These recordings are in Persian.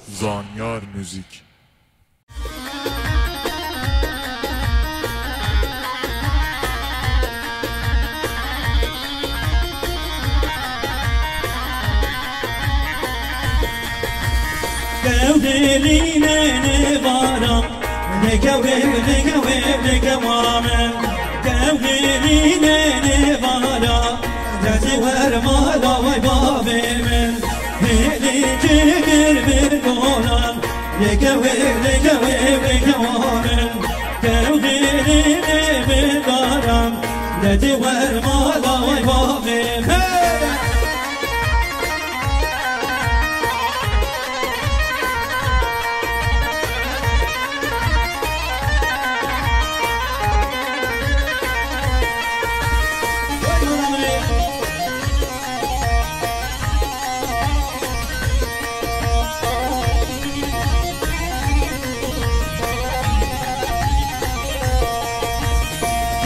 زانیار موزیک. Gevdeline ne varam, ne gevim, ne gevim, ne gevamem. Gevdeline ne varam, derdi verma da vay babimin. Heli çekir bir dolan, ne gevim, ne gevim, ne gevamem. Gevdeline bir varam, derdi verma da vay babimin.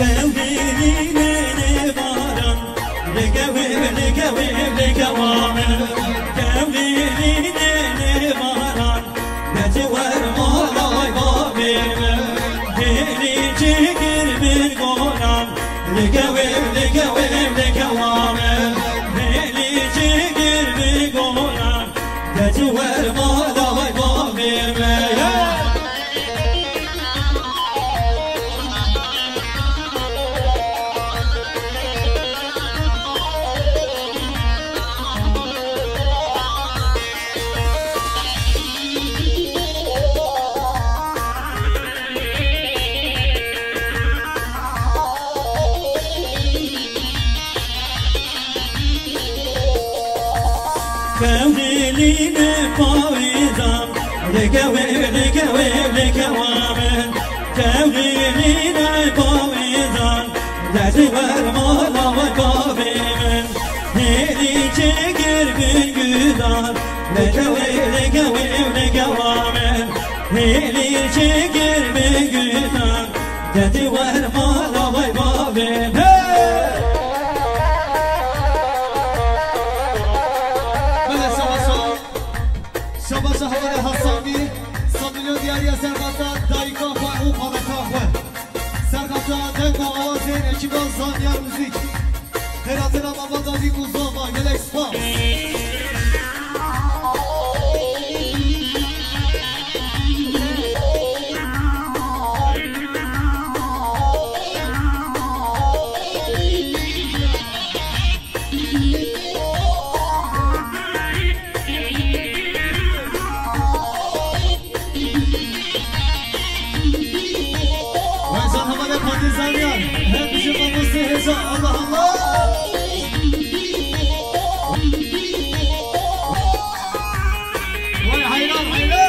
Gevdeline ne varam, ne gevim, ne gevim, ne gevamem. Gevdeline ne varam, derdi verma da vay babimin. Heli çekir bir dolan, ne gevim, ne gevim, ne gevamem. Heli çekir bir dolan, derdi verma da vay babimin. Gevdeline pavizam, ne gevim, ne gevim, ne gevamem. Gevdeline pavizam, derdi verma da vay babimin. Heli çekir bir güdan, ne gevim, ne gevim, ne gevamem. Heli çekir bir güdan, derdi verma da vay babimin. شباش حوالي حسابي صميلو دياريا سرقاتا دايكا فاقو خالقا خواه سرقاتا دنگا آوازين اكيبا زانيار موزيك خيراتنا بابا دادي مزاما يلك سپاس Allah Allah. Vay hayran hayran.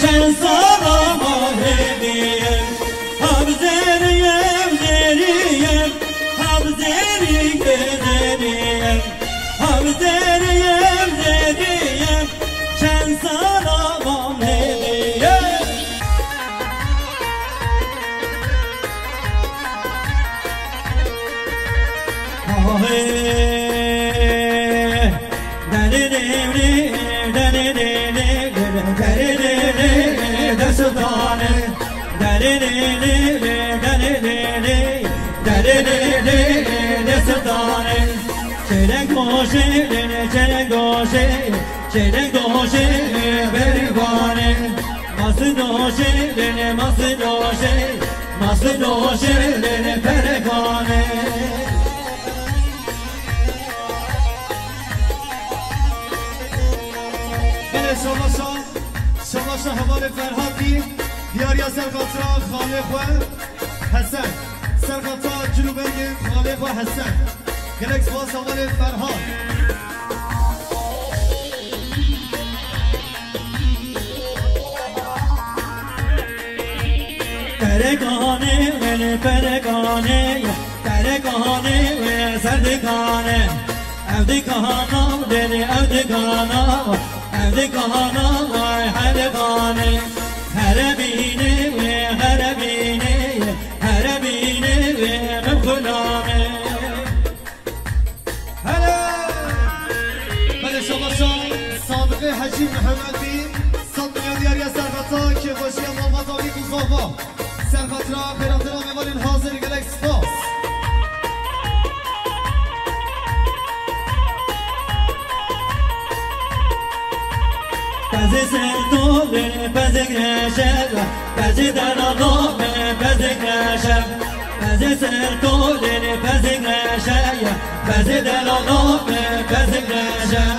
Sen salama hediyem, Havzeriyem, Zeriyem, Havzeriyem, Zeriyem, Havzeriyem, Zeriyem, sen salama hediyem. Çelenk doşe berivane, mas doşe, ناصر نوشهر پرگانه شما حوال فرهادی دیاری سرقاطرا خالق و حسن سرقاطرا جنوبی خالق و حسن گلکس باز حوال فرهاد پرگانه و پرگانه پرگانه و سردگانه اودگانا دل اودگانا اودگانا و هرگانه هربینه و هربینه هربینه و من غلامه هلا بله شما صادق حجی محمدی صد میلیون دیاری از سرخطا که باشی محمد آبی کوزاوا سرخطرا پیراترا میوالین حاضر گلکس باز Pazı sevdolun pazı güneşer Pazı daralım pazı güneşer Pazı sevdolun pazı güneşer Pazı daralım pazı güneşer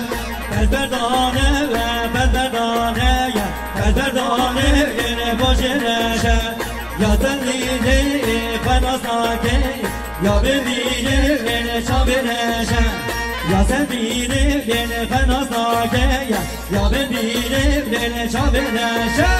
Pazberdane ve pazberdane Pazberdane yine boş güneşer Ya zellili kaymasake Ya bildiğini yine çabileşer Ya sen bilir beni fenasake Ya ben bilir beni çabileşe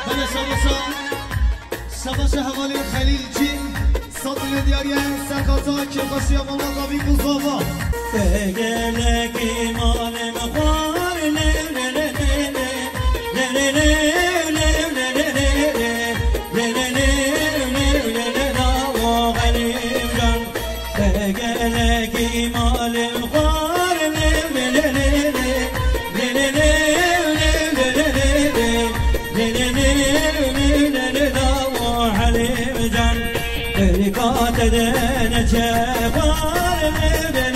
بله شباش حوالی خلیلچی صادل دیاری سرخاطا که باشی محمد آبی کوزاوا Tegele ki manem khar le le le le le le le le le le le le le le le la o galim jan Tegele ki manem khar le le le le le le le le le le le le le la o galim jan Perikat edene çevar le le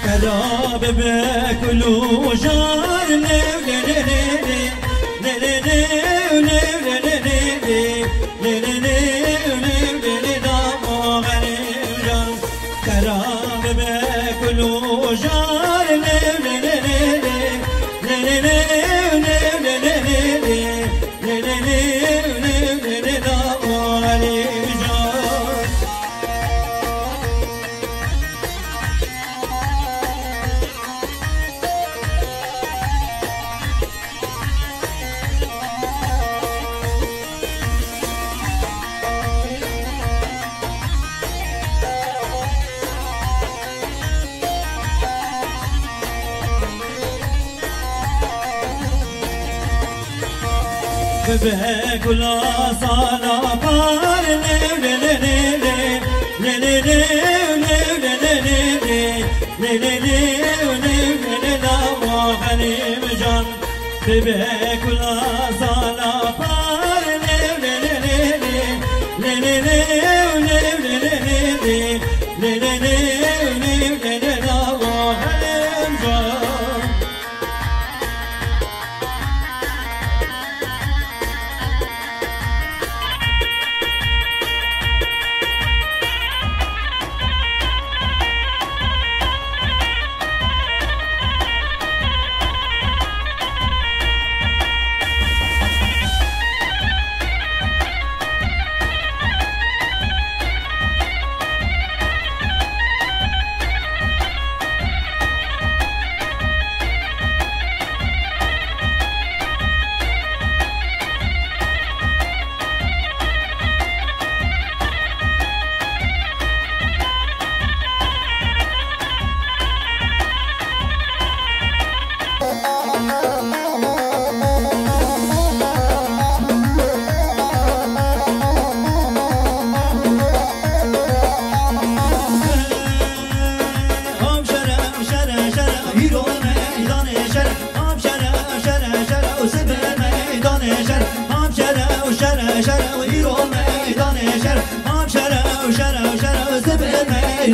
Kara bebek ulu jar le le le le le le le le le le le le le le le le da o galim jan Kara bebek ulu jar le le le le le le le le le le le le le le da o galim jan Bebek ula sana par le le le le le le le le le le le le le le la o galim jan Bebek ula sana par le le le le le le le le le le le le la o galim jan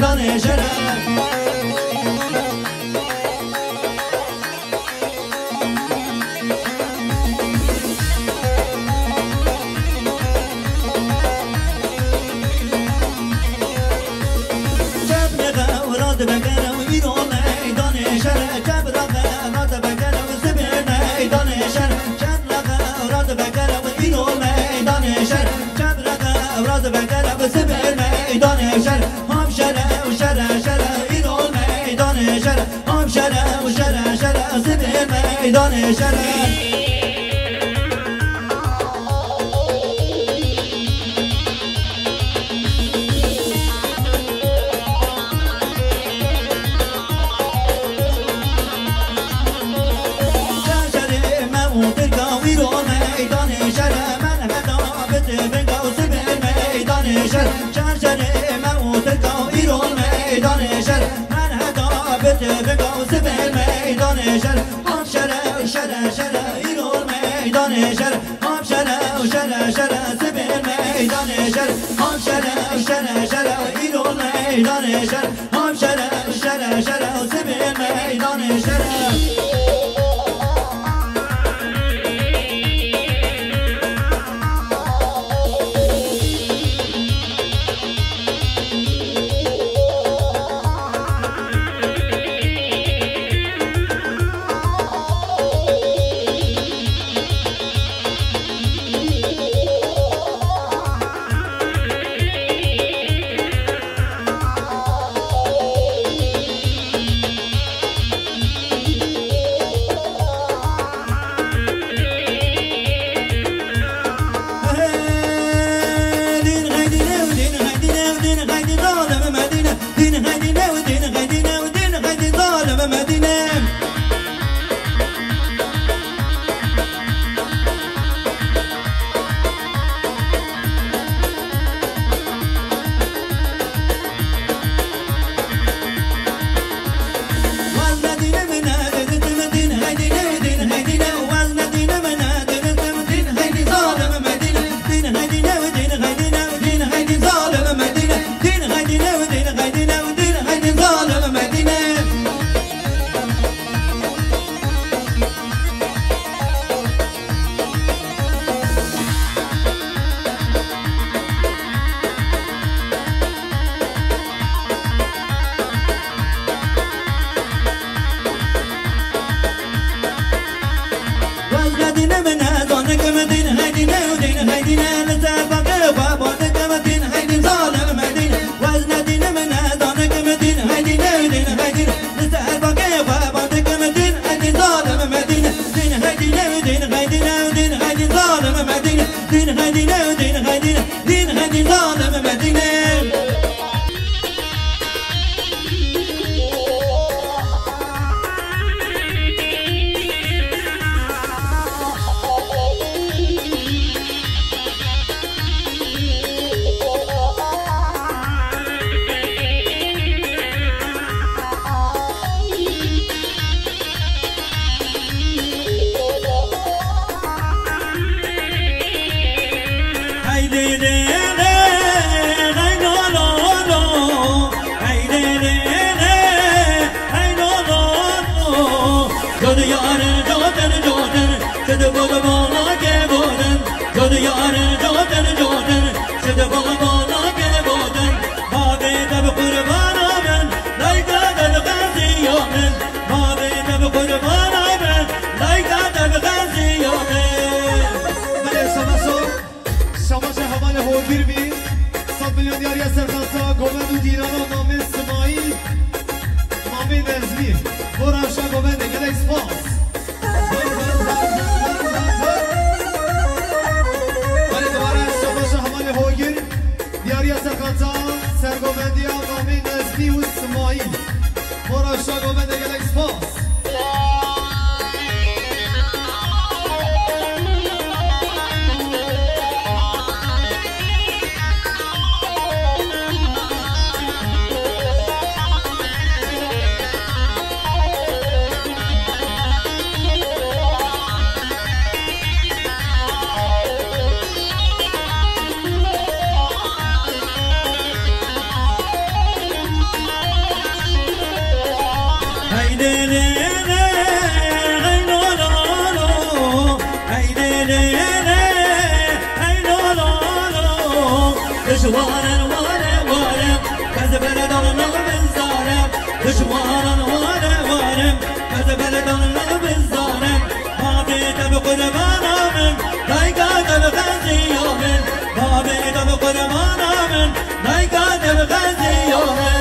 میدان شرف بگرم ایران میدان شهر جبر غرات بگرم زبر میدان شهر جبر غرات بگرم ایران میدان شهر جبر غرات بگرم زبر میدان شهر هم شهر و شهر شهر ایران میدان شهر هم شهر و شهر شهر زبر میدان شهر Por aşağı gomen de gel expos. دشوارن وارم کز بردان بزارم دشوارن وارم کز بردان بزارم بابت به قربانم دایگاه به غزیامن بابت به قربانم دایگاه به غزیامن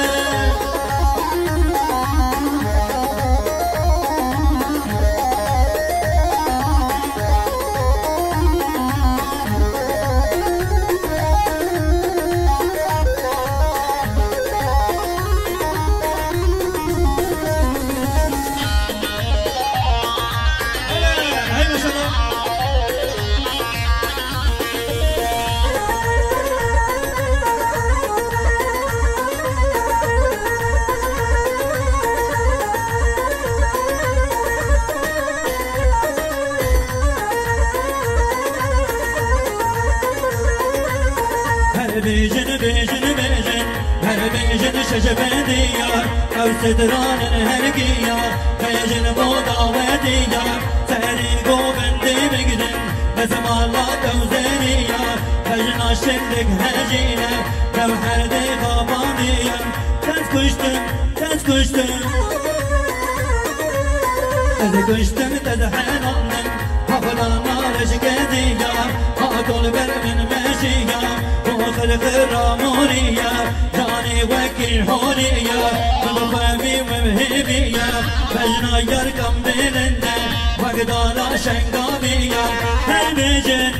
شجبه دیار او صدران هرگیار بیجن مودا و دیار سری گوبنده بگدن بزم الله دوزنیار بجن آشندک هجینه دو هر دی خوابانیار تز کشتم تز حنانم حفلا نارش گدیار حاکل بر من مشیار خلق رامونيا جاني وكيل هونيا مضفامي ومهبيا بجنا يركم بلندا وقدانا شنقاميا هربجن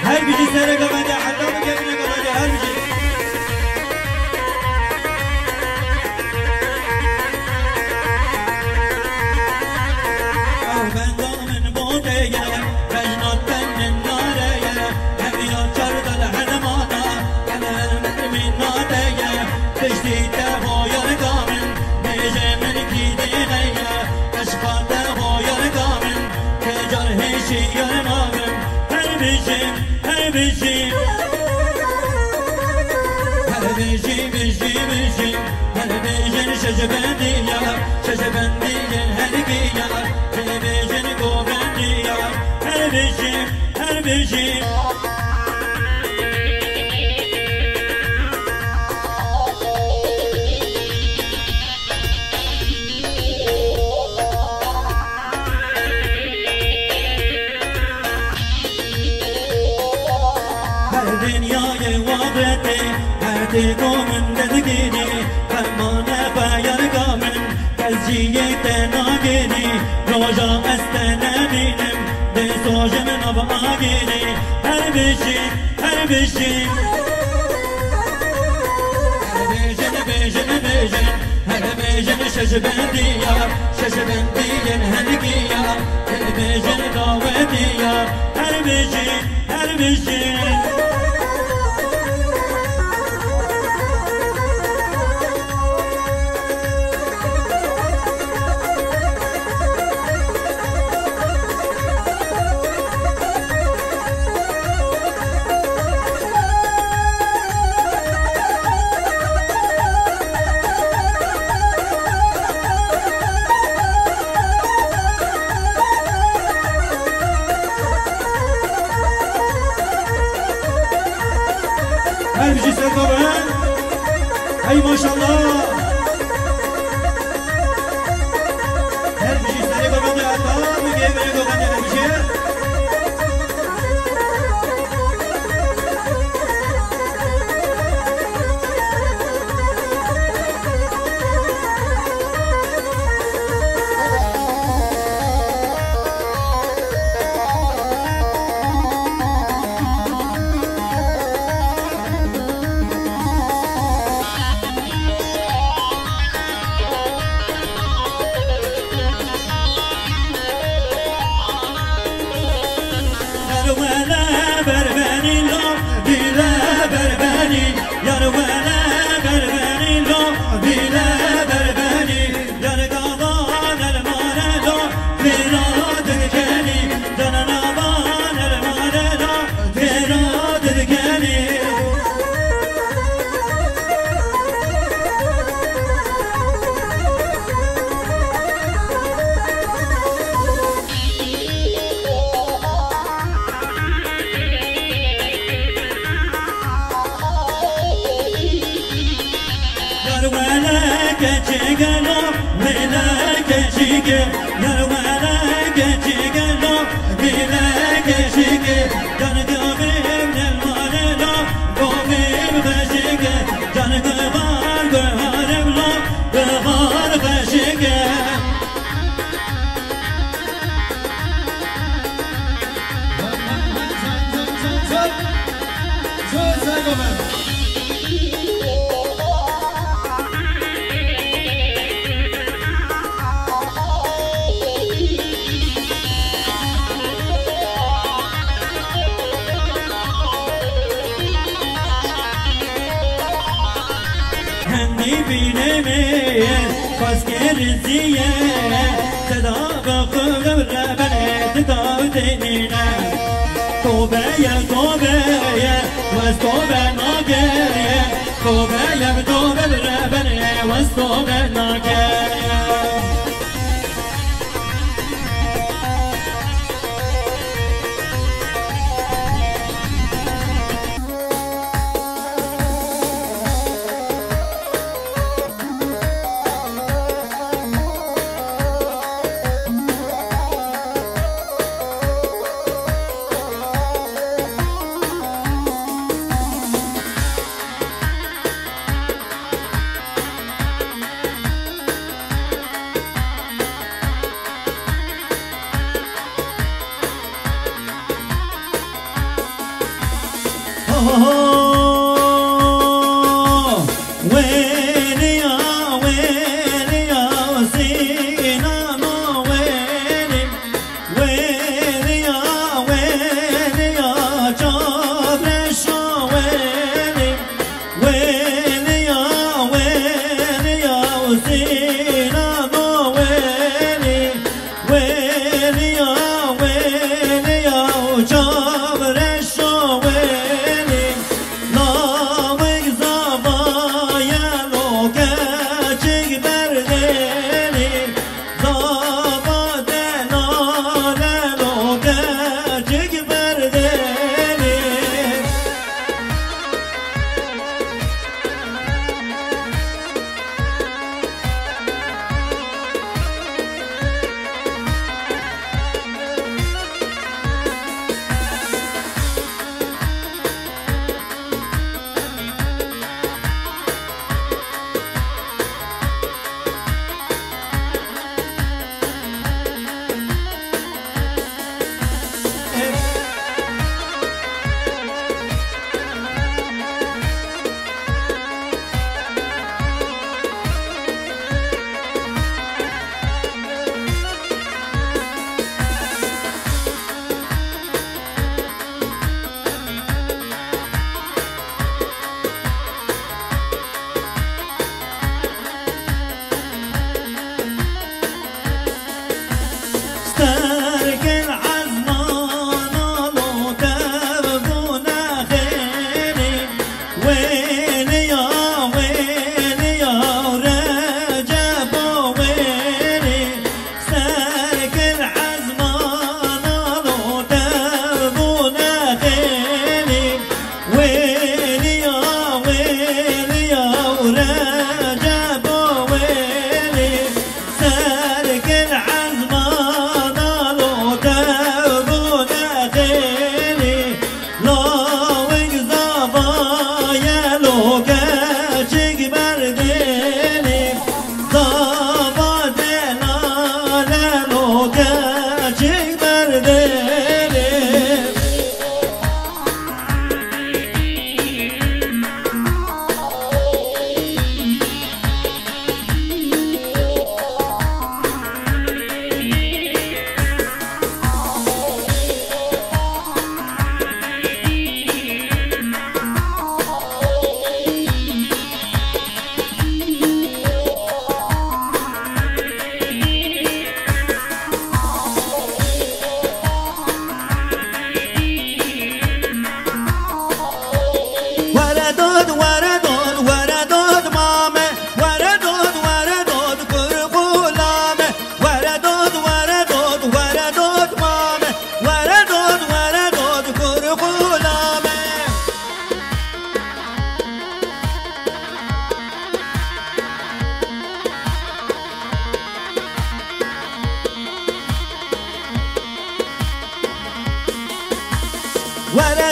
هر بيجي سرقة بدي حتى بكيفنا قبل هر بيجي أو بندو من بودية بجنات من نارية هبيا شرد الحرمانا كمان من نارية تشتي تهويا رقامن بيجي من كيدي غيا أشقات تهويا رقامن كجر هشي يرمامن هر بيجي بيجي شجبندية هرقية بيجن قوبندية هر بيجي دنیای وابطه هرتی گومن ددگینی فرمان فایرگامن تزجیت ناگینی روژا است نبینم دیسوژم نب آگینی هر بشین هر بیجن شجبندیا هرگیا هر بیجن داودیا هر بیجن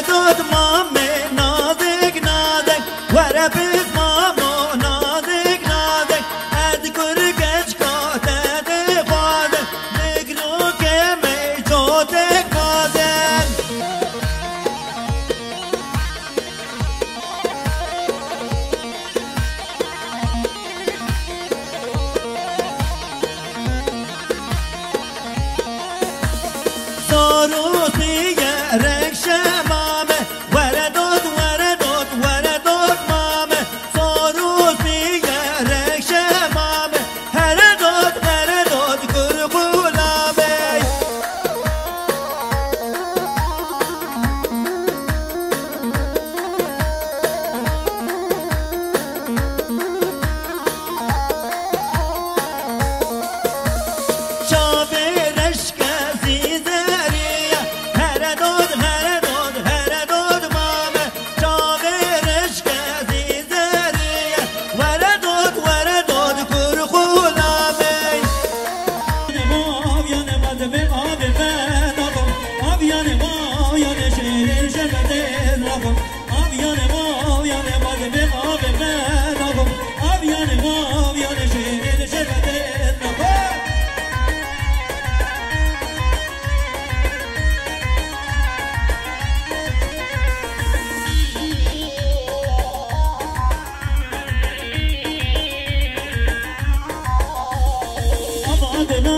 وردود مامه نازک نازک ورپیز مامو نازک نازک از گرگش کاته ده خواده نگرو که می جوته کازن زاروسی رنگ شمامه وردود وردود وردود مامه زاروسی رنگ شمامه هردود هردود گرگولامه شابرش کسی زریه هردود هردود هردود مامه شابرش کسی زریه وردود وردود گرگولامه ماویان مذهب آب مناقم آبیان ماویان شهر شبده ناقم آبیان ماویان مذهب آب مناقم آبیان ماویان شهر شبده ناقم آبادنا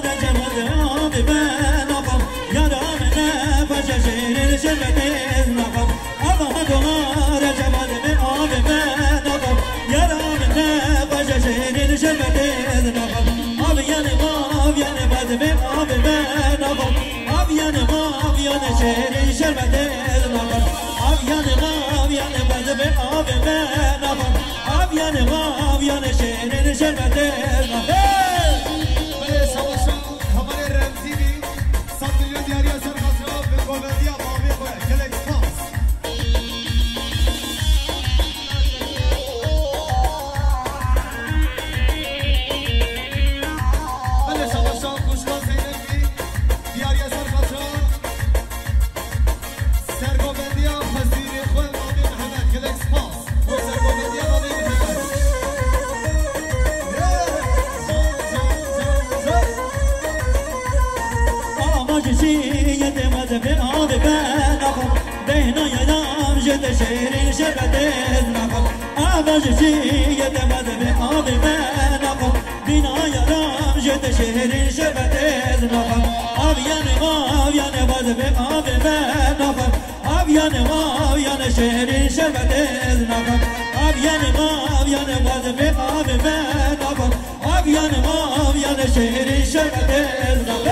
رجمد آب بناقم یارم نفش شهر شبده ناقم آبادنا رجمد آب بناقم یارم نفش شهر شبده ناقم آبیان ماویان مذهب آب بناقم آبیان ماویان شهر شبده ناقم آبیان ماویان مذهب آب بناقم آبیان ماویان شهر شبده ناقم بله سواشا خبر رمزیمی 100 میلیون دیاری از سرخاطرها به گلبندی مامی خواه کلک پاس بله سواشا کشتا زینبی دیاری از سرخاطرها سرگلبندی پذیر خواه مامی محمد کلک پاس و سرگلبندی مامی محمد آماجسیت مذهب آب بناقم بهنا یادم جد شهر شبده ناقم آماجسیت مذهب آب بناقم بینا یادم جد شهر شبده ناقم آبیان ماویان مذهب آب بناقم آبیان ماویان شهر شبده ناقم آبیان ماویان مذهب آب بناقم آبیان ماویان شهر شبده ناقم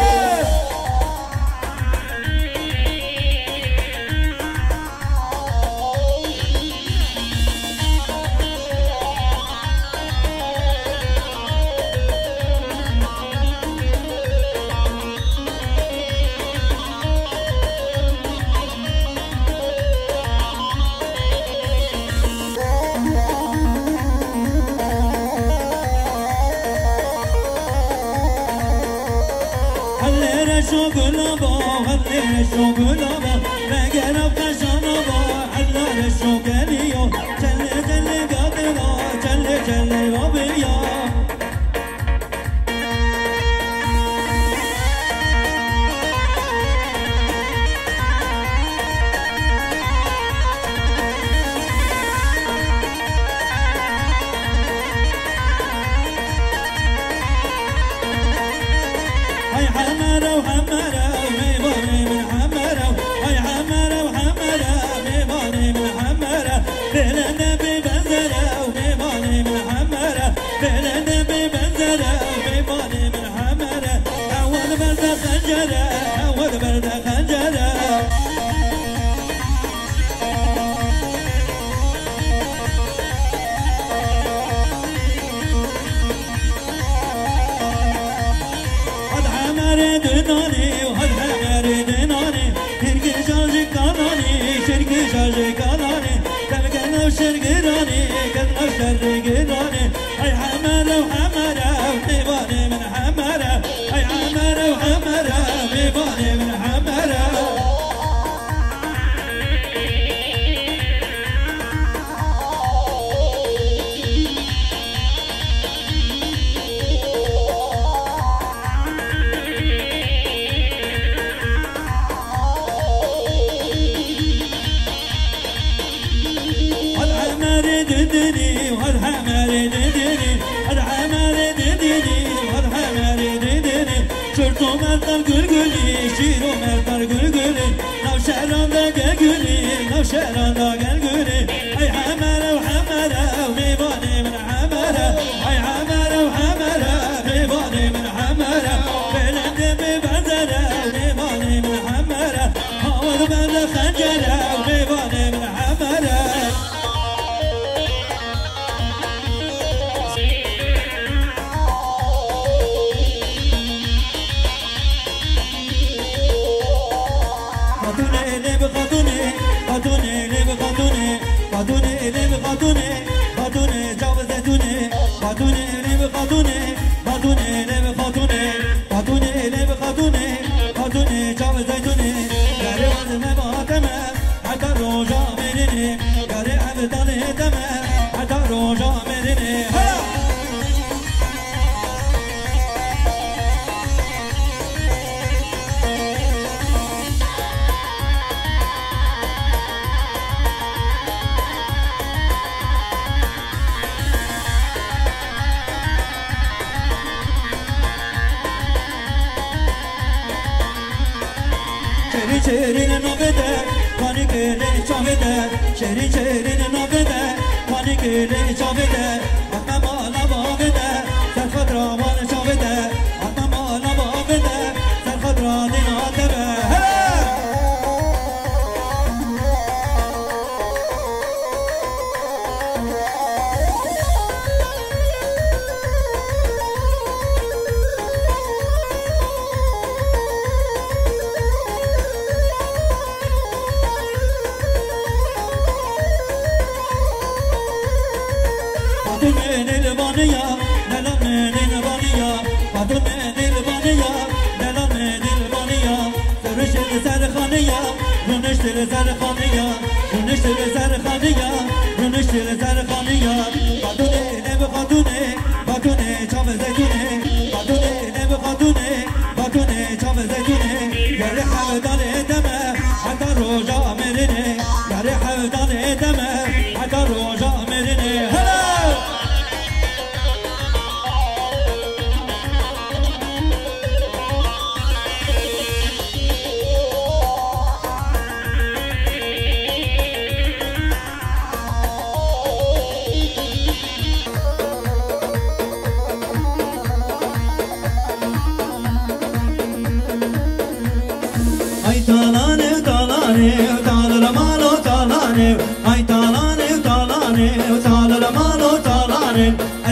شوقلابا هلي شوقلابا مقرب قشانابا حلال الشوقليو جل جل قادرا جل جل ربيا هاي حمرا وحمرا ميموني من حمرا هاي حمرا وحمرا ميموني من حمرا بلنا بمنزرة وميموني من حمرا بلنا بمنزرة وميموني من حمرا أول بلدة خنجرة أول بلدة خنجرة دناني وهل حمر دناني تركي شاجي كاناني شركي شاجي كاناني تلقى وشرق راني كنا وشرق راني هاي حمرة وحمرة وميباني من حمرة هاي حمرة وحمرة ميباني من حمرة çerin nabede Kani gele çavede Şerin çerin nabede Kani gele çavede Atma mala babede Serhat ravan çavede Atma mala babede Serhat radin adebe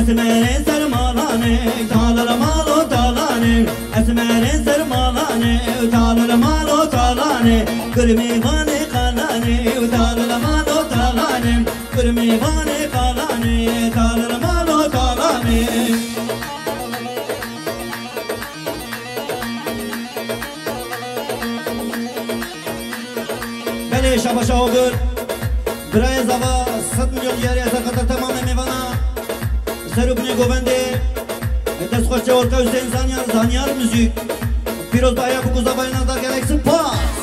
Esmer'in sarmalane, talala malo talane. Esmer'in sarmalane, talala malo talane. Kırmızı vane kalane, talala malo talane. Kırmızı vane kalane, talala malo talane. Beni şabaşa olur. Buraya zava, 7 milyon yere kadar tamamen mevana. Serubne govende Dest khoşça orta Hüseyin Zanyar müzik Piroz baya bu kuza bayına da gereksin pas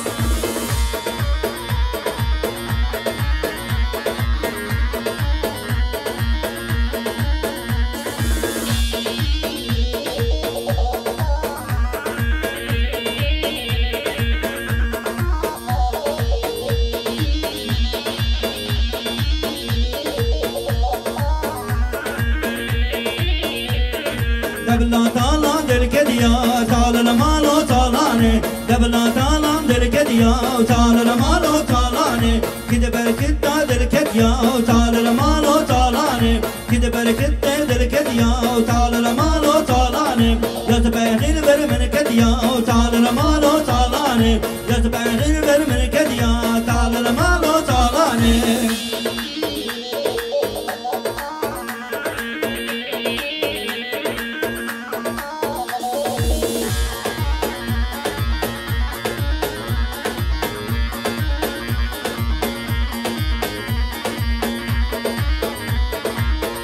Debla talan del kediya talala malo talane Debla talan del kediya talala malo talane Gide berkitta del kediya talala malo talane Gide berkitta del kediya talala malo talane Yaz behnil vermen kediya talala malo talane Yaz behnil vermen kediya talala malo talane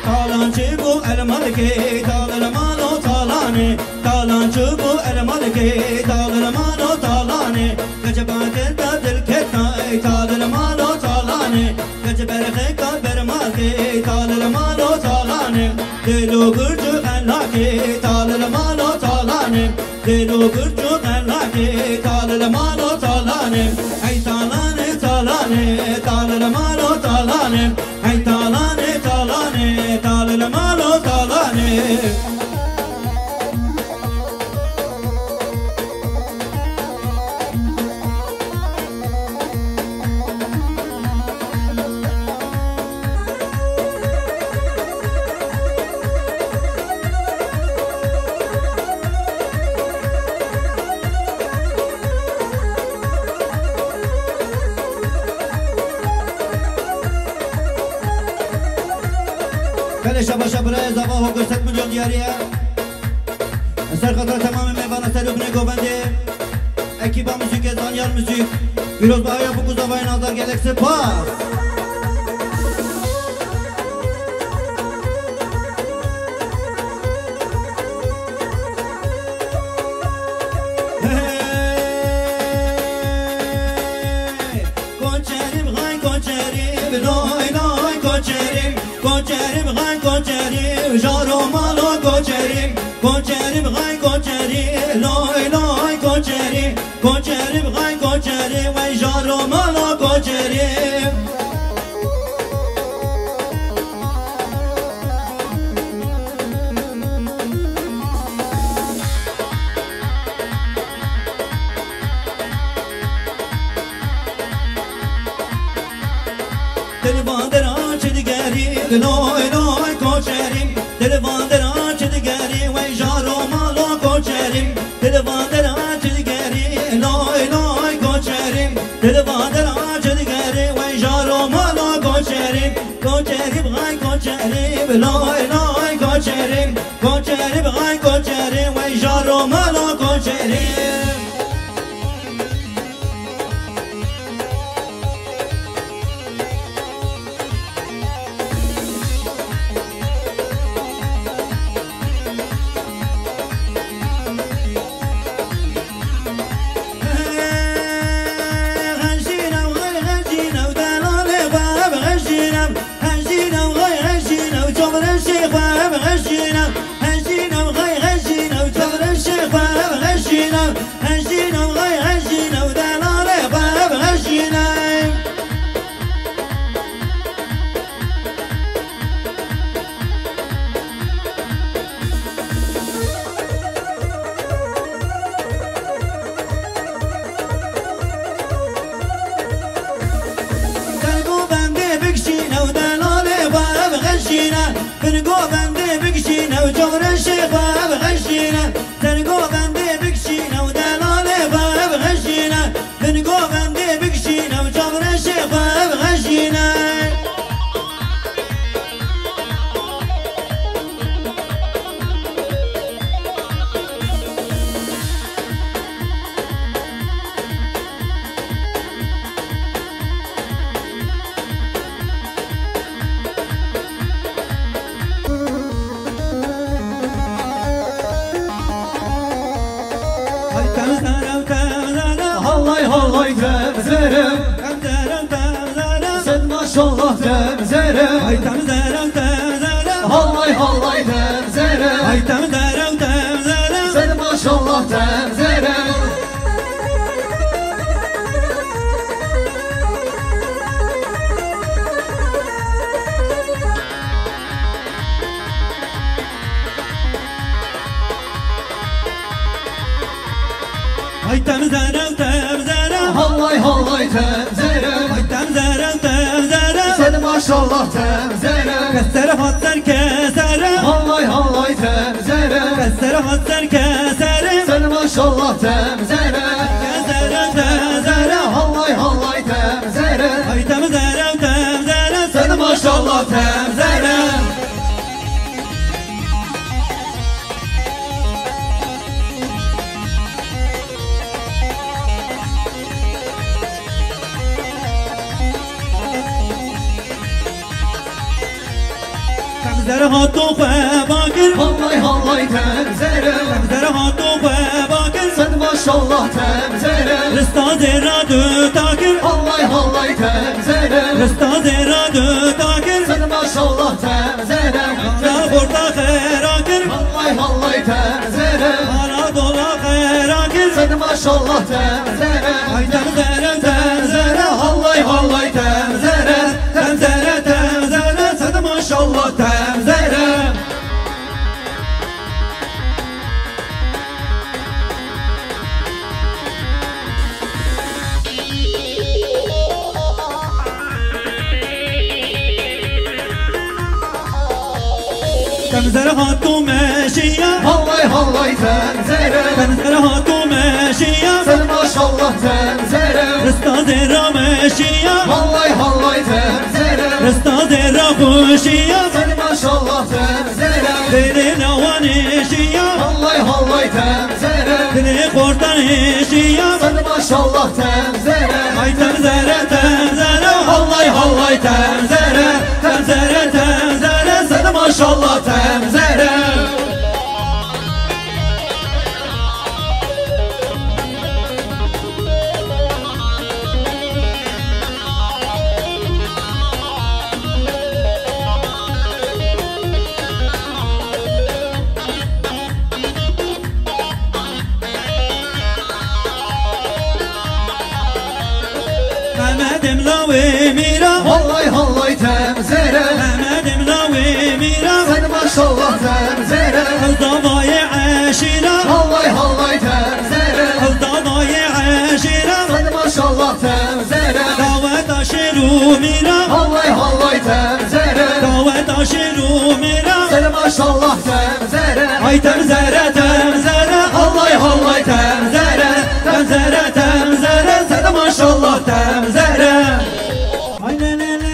Talancı bu el malike, talala malo talane. Talancı bu el malike, talala malo talane. Gece bakırda dil ketay, talala malo talane. Gece berhe kalber malke, talala malo talane. Dilo gırcı ellake, talala malo talane. Dilo gırcı ellake, talala malo talane. Ay talane talane, talala malo talane. Ay talane talane, talala malo talane. Bele şabaşa buraya zabah okur 7 milyon diyariye Eser kadar tamamen meyvana serubne govende Ekiba müzik, Zanyar müzik Firoz Bahaya bu kuzavayın alda gelekse pas Koçerim hay koçerim Loy loy koçerim Koçerim hay koçerim Jaro malo koçerim Koçerim hay koçerim Loy loy koçerim Koçerim hay koçerim لای لای کوچریم دل واندر آنچه دیگری و جارو مالو کوچریم دل واندر آنچه دیگری لای لای کوچریم دل واندر آنچه دیگری و جارو مالو کوچریم کوچریم غای کوچریم لای لای کوچریم کوچریم غای کوچریم و جارو مالو کوچریم ترقو بندي بكشينا وجور الشيخ باب غشينا ترقو بندي بكشينا ودلالي باب غشينا ترقو بندي بكشينا وجور الشيخ باب غشينا هاي تمزرم سد ما شاء الله تمزرم هاي تمزرم هاي تمزرم هاي تمزرم سد ما شاء الله تمزرم هاي تمزرم هاي تمزرم هاي تمزرم سد ما شاء الله تمزرم كسر فتر كسر هاي تمزرم كسر فتر كسر سد ما شاء الله تمزرم كسر هاي تمزرم هاي تمزرم سد ما شاء الله تمزرم تمزر هاتو باكر هاي تمزرم تمزر هاتو باكر سد ما شاء الله تمزرم رستاز رادو تاكر هاي تمزرم رستاز رادو تاكر سد ما شاء الله تمزرم لا بردا خيراكر هاي تمزرم على دولا خيراكر سد ما شاء الله تمزرم هاي تمزر هاي تمزر سد ما شاء الله تمزر تمزر هاتو ماشية هاي تمزرم تمزر هاتو ماشية سد ما شاء الله تمزرم رستاز رامشية هاي تمزرم رستاز راخوشية سد ما شاء الله تمزرم دل نوانشية هاي تمزرم دل خورتانشية سد ما شاء الله تمزرم هاي تمزر هاي تمزر سد ما شاء الله تمزر محمد ملاوي ميرا هاي تمزرم محمد ملاوي ميرا سد ما شاء الله تمزرم الضبايع عشيرة هاي تمزرم الضبايع عشيرة سد ما شاء الله تمزرم دعوة شيرو ميرا هاي تمزرم دعوة maşallah temzere Ay temzere temzere Allah Allah temzere temzere temzere sen de maşallah temzere Ay le le le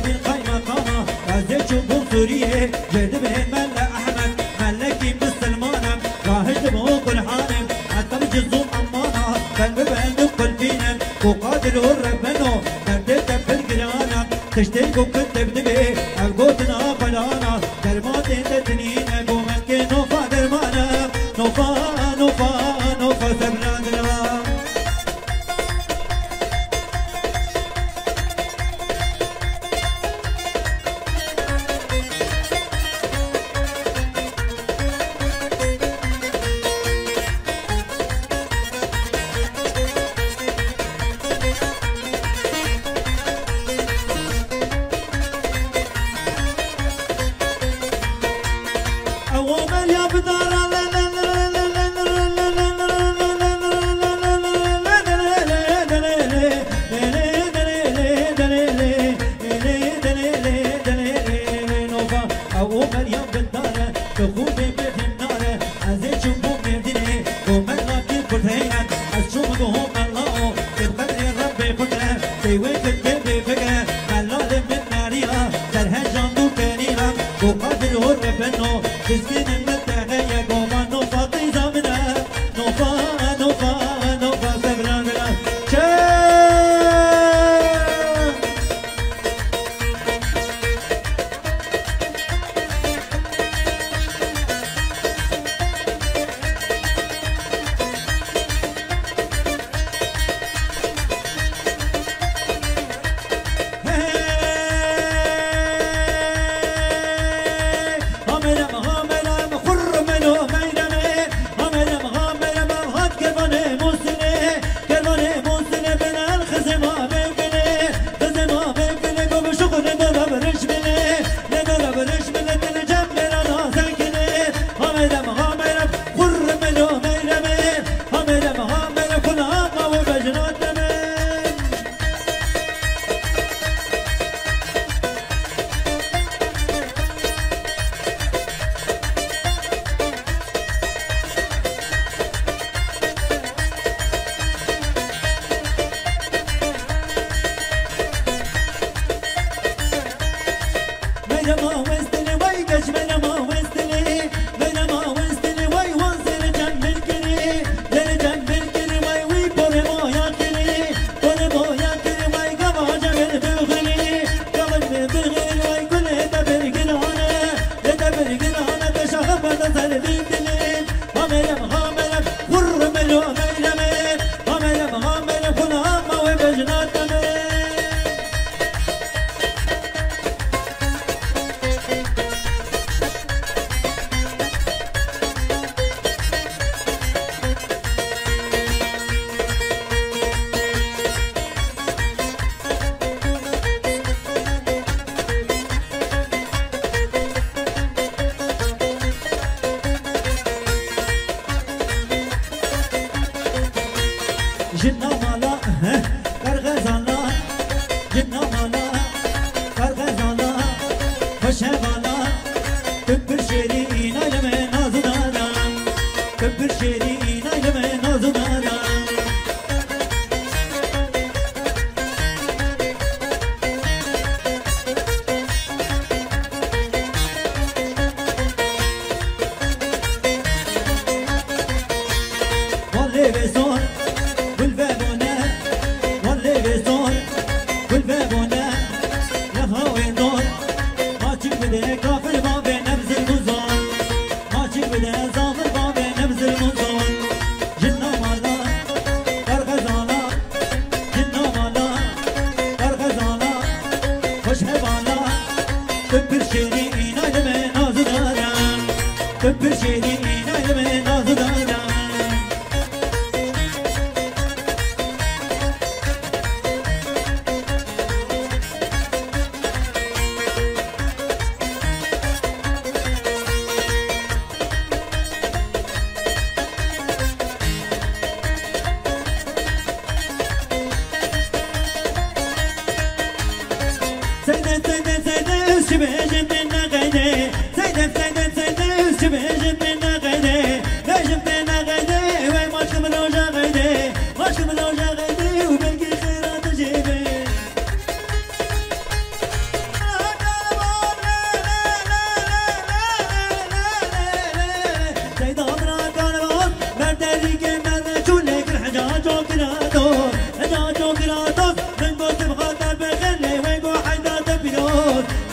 من قايمة قامة غزة شبوب سورية جرد بين ملا أحمد ملكي مسلمانة راهد بوق الحانم حتى بجزوم أمانة فالمبين نقل فينا وقادر والربنو تردت بالقرانة تشتركوا كنت بدبي أبقوتنا فلانا درمات تتنين أبو مكي نوفا درمانا نوفا نوفا نوفا سبلانا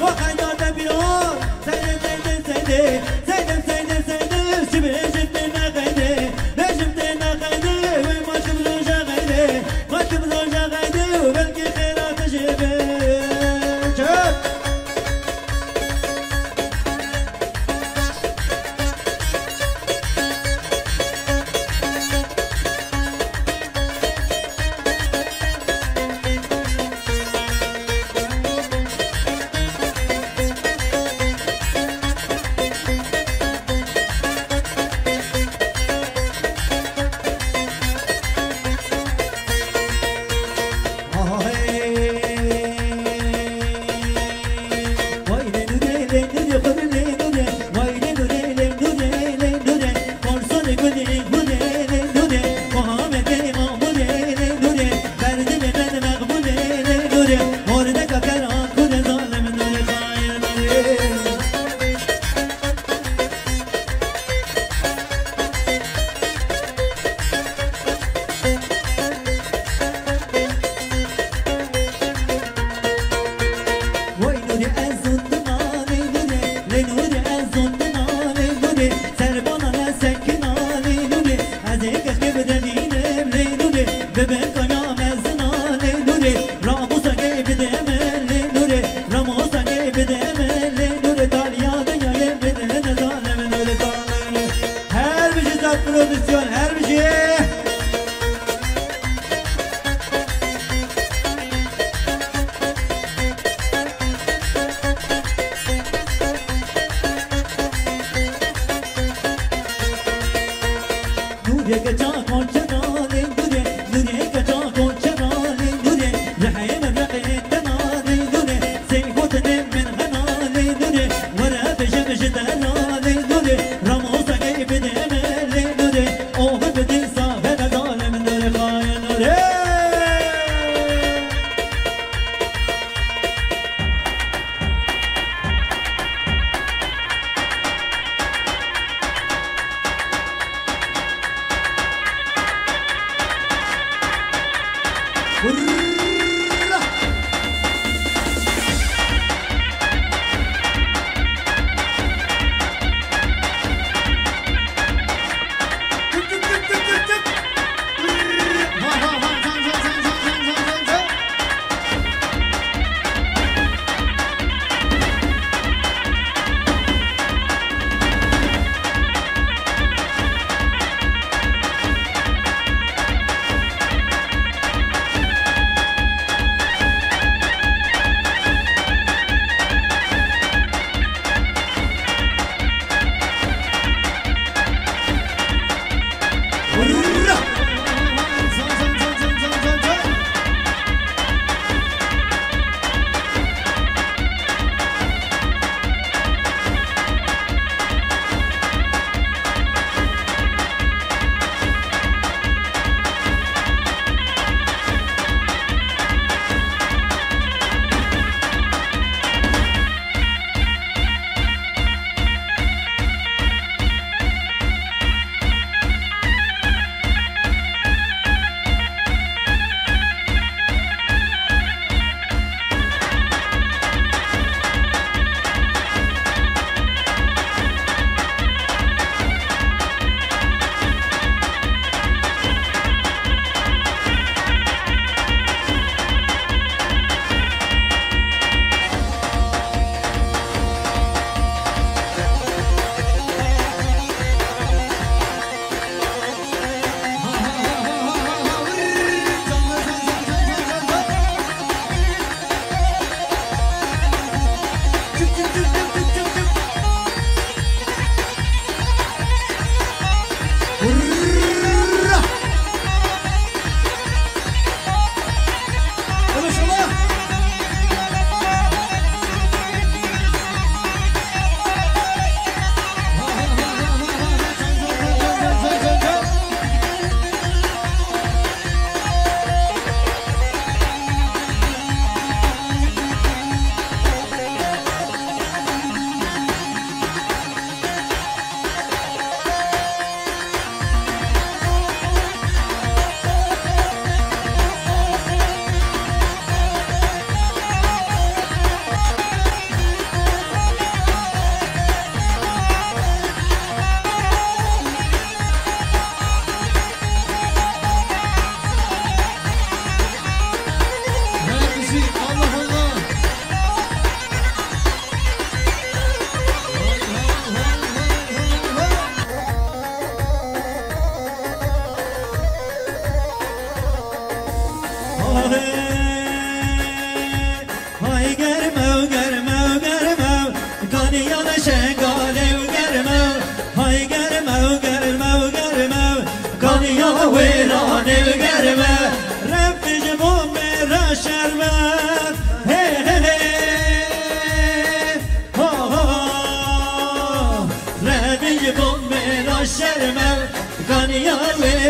وخيدار دبيرون سيدي سيدي سيدي سيدي سيدي سيدي شبه غيدي بجبتنا غيدي وما تبزوجا غيدي ما تبزوجا غيدي وبلكي خيرات جيبي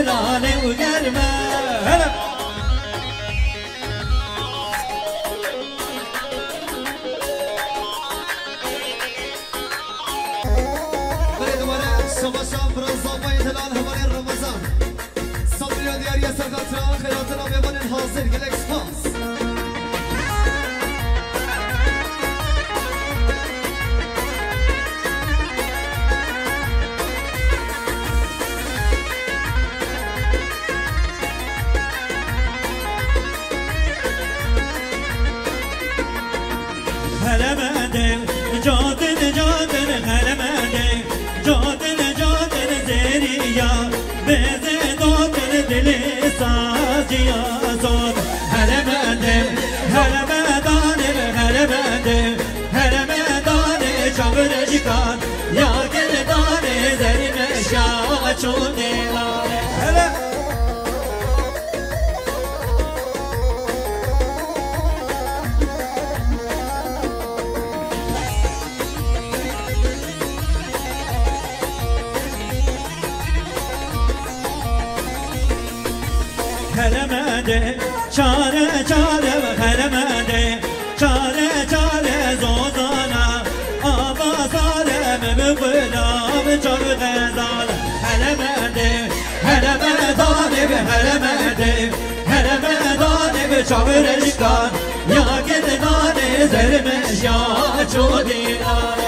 لاله و گرمه شما برازامای دلال هوای رمضان صبر دیاری سرقاطران خیراتنا ببانن حاضر گلکس پاس هلمده جادن جادن هلمده جادن جادن زریا بزه دادن دل سازیا زود هلمده هلمدانه هلمده هلمدانه چابرشکان یا گلدانه زرمشا چونه لانه هلمده هلمده چاره چاره هلمده چاره چاره زوزانا آبازاره مبغلام چار غزال هلمده هلمدانه به هلمده هلمدانه به چاورشکان یا گدنانه زرمش یا چودینانه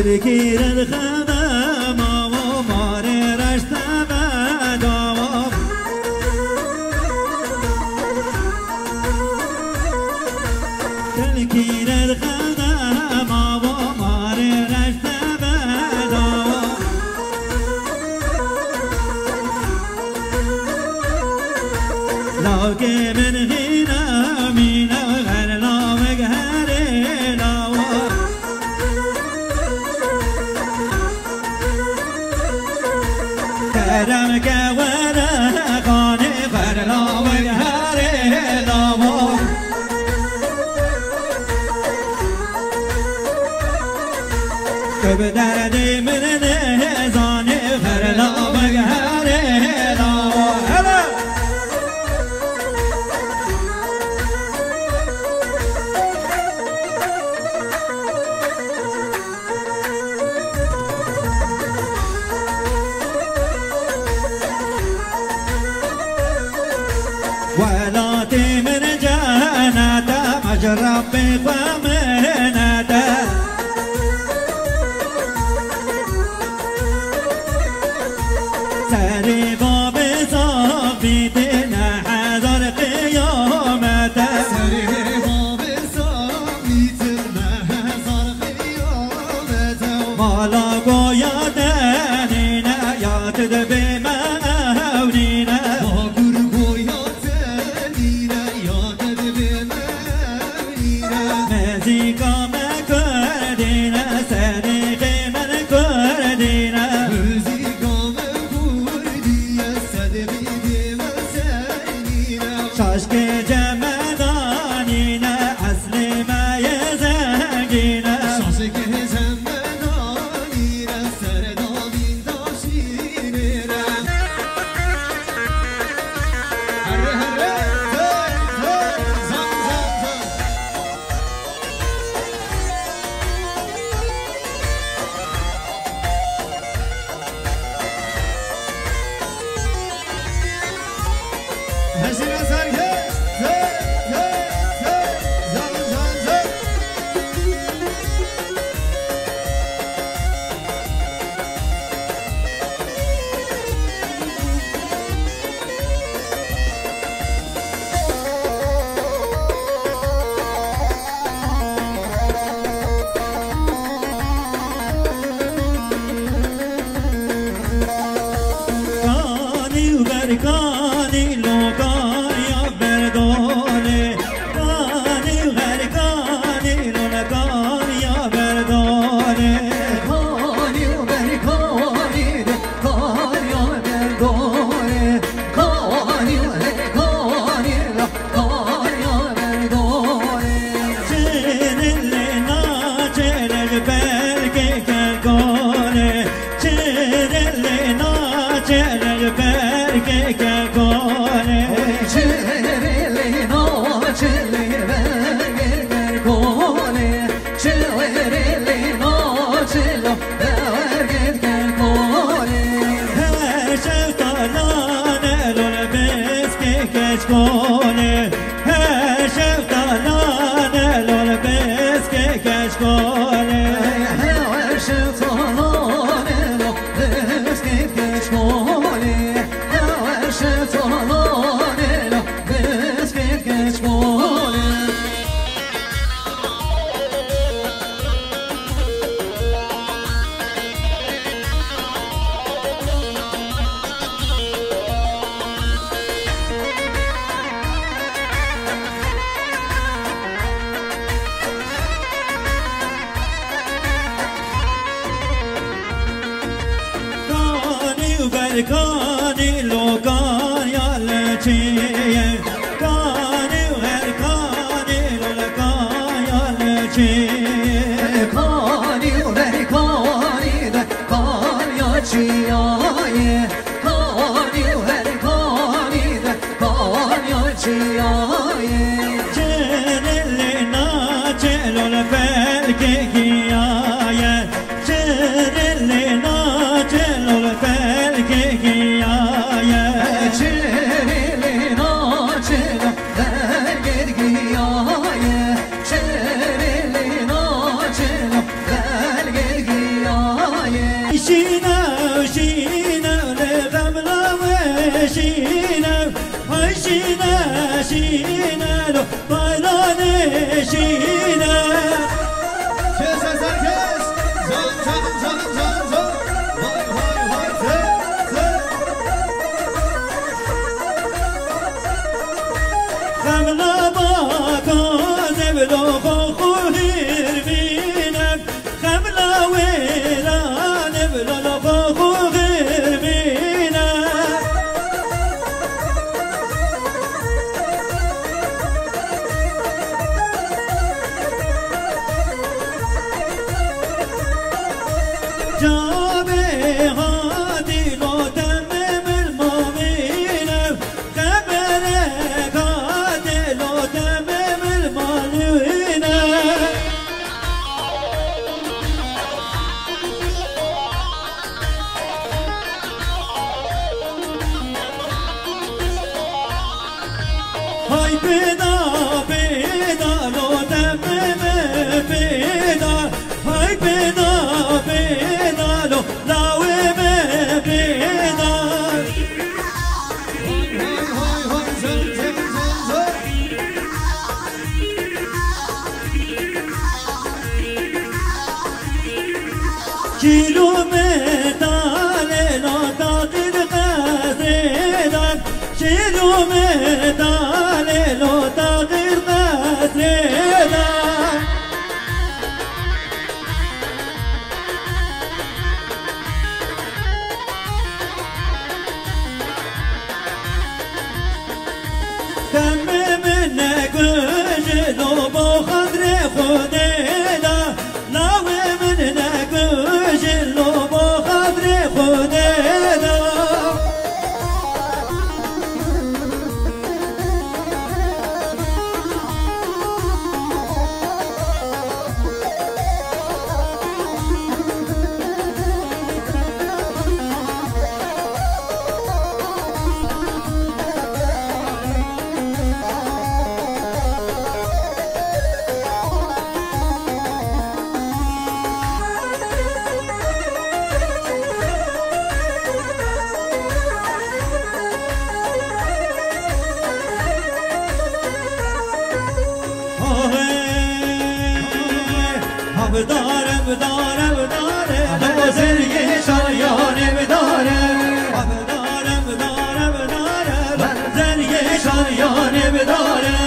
تركير الخدم ومار رشتم دام به دردی من نهزانی خرلا بگهره داوا ولاتي من جنة مجرب ومنته سري باب صافيتنا حذر قيامته سري باب صافيتنا حذر قيامته مالا قوياتنا يا تدبي مهونينا مزيكا ما كردينا صديقي من كردينا مزيكا ما كردينا صديقي من سينينا شاشك جمدانينا أصل ما يزنقينا شاشك جمدانينا سردابين داشينينا هره هره هزينا زرقه كاني وبركاني لوكاني بردوني كاني وبركاني لوكاني بردوني كاني وبركاني لوكاني بردوني كاني وبركاني لوكاني بردوني چين اللي ناچل البركي كالكوني چين اللي ناچل البركي كالكوني چهرلی ناچلی برگر کنه چهرلی ناچلو برگر کنه هر شب تالانه لول بسکه کچ کنه هر شب تالانه لول بسکه کچ کنه هر شب تالانه لول بسکه کچ کنه هر شب تالانه لول بسکه کچ کنه برکانی لوکان یالچیه کانی برکانی لوکان یالچیه کانی برکانی لوکان یالچیه کانی برکانی لوکان یالچیه چنلی ناچلول فلکی کیایه چنلی ناچلول فلکی کیایه چهرلی ناچلو برگر گیایه چهرلی ناچلو برگر گیایه شینا شینا لغملا و شینا شینا شینا لو بالان شینا kes eser kes zan zan zan zan zan vay vay vay ze ze غملا با کازبلو خوخیر بینم غملا ویران بلو خوخیر بینم جامعه هادی لطم المؤمنين خبرك هادي لطم المؤمنين هاي بيدا بيدا لطم بيدا هاي بيدا بيدا لو داوم بيدا كيلومتر لو تاقد غزيدان كيلومتر لو تاقد غزيدان كم منك وجلو بخضر خديدا لو منك وجلو بخضر خديدا بداره بداره بداره بزرگی شریانه بداره بداره بداره بداره بزرگی شریانه بداره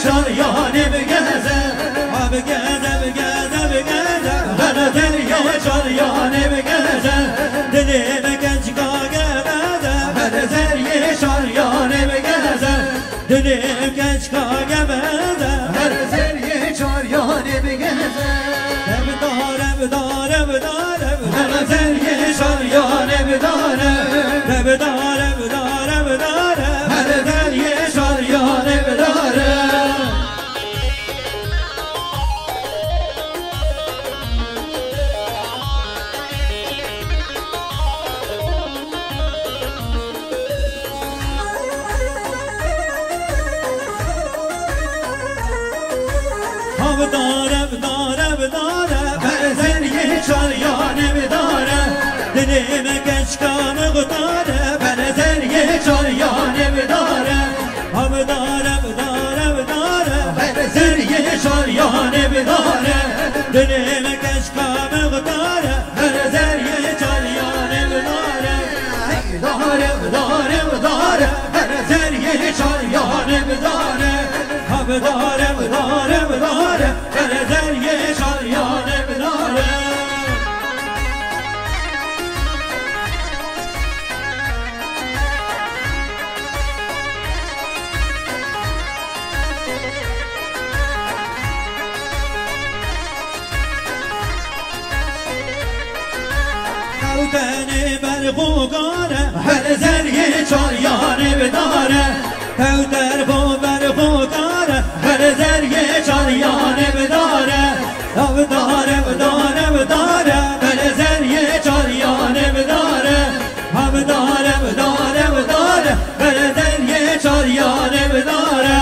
شریانه بگذه بگذه بگذه بگذه هر دلیه شریانه بگذه دلیم گنج کاگه بزه هر دلیه شریانه بگذه دلیم گنج کاگه بزه هر دلیه شریانه بگذه بداره بداره بداره هر دلیه شریانه بداره بداره بداره بداره هر دلیه شریانه بداره بداره بداره بداره برزنی چاریانه بداره دلیم گشکام غداره برزنی چاریانه بداره بداره بداره بداره برزنی چاریانه بداره دلیم گشکام غداره برزنی چاریانه بداره داره بداره بداره برزنی چاریانه بداره بداره بداره بداره برزنی شریانه بداره کوتنی برخوگاره برزنی شریانه بداره کوتر بو برخوگاره برزنی شریانه بداره بداره بداره بداره برزنی شریانه بداره بداره بداره بداره برزنی شریانه بداره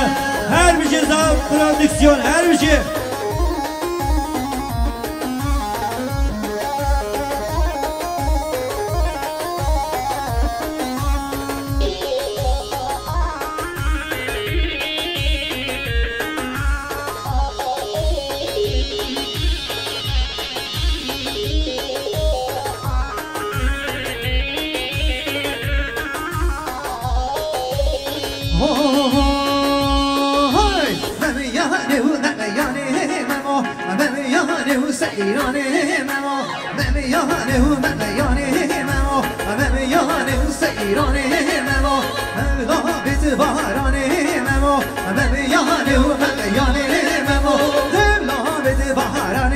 هر میشه زاو پرودکسیون هر میشه سیران مما ممیانه و ممیانه مما ممیانه و سیران مما لابد باران مما ممیانه و ممیانه مما لابد باران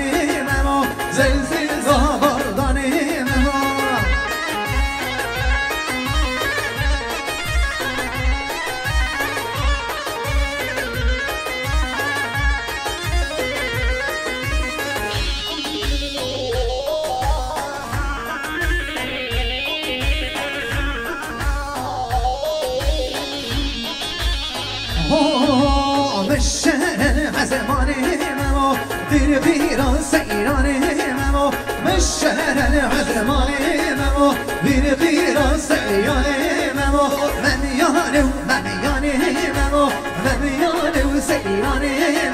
مما زلزل زابردان مما مشهر عزمان مما دیر بیران سیران مما مشهر عزمان مما دیر بیران سیران مما ممیانه و ممیانه مما ممیانه و سیران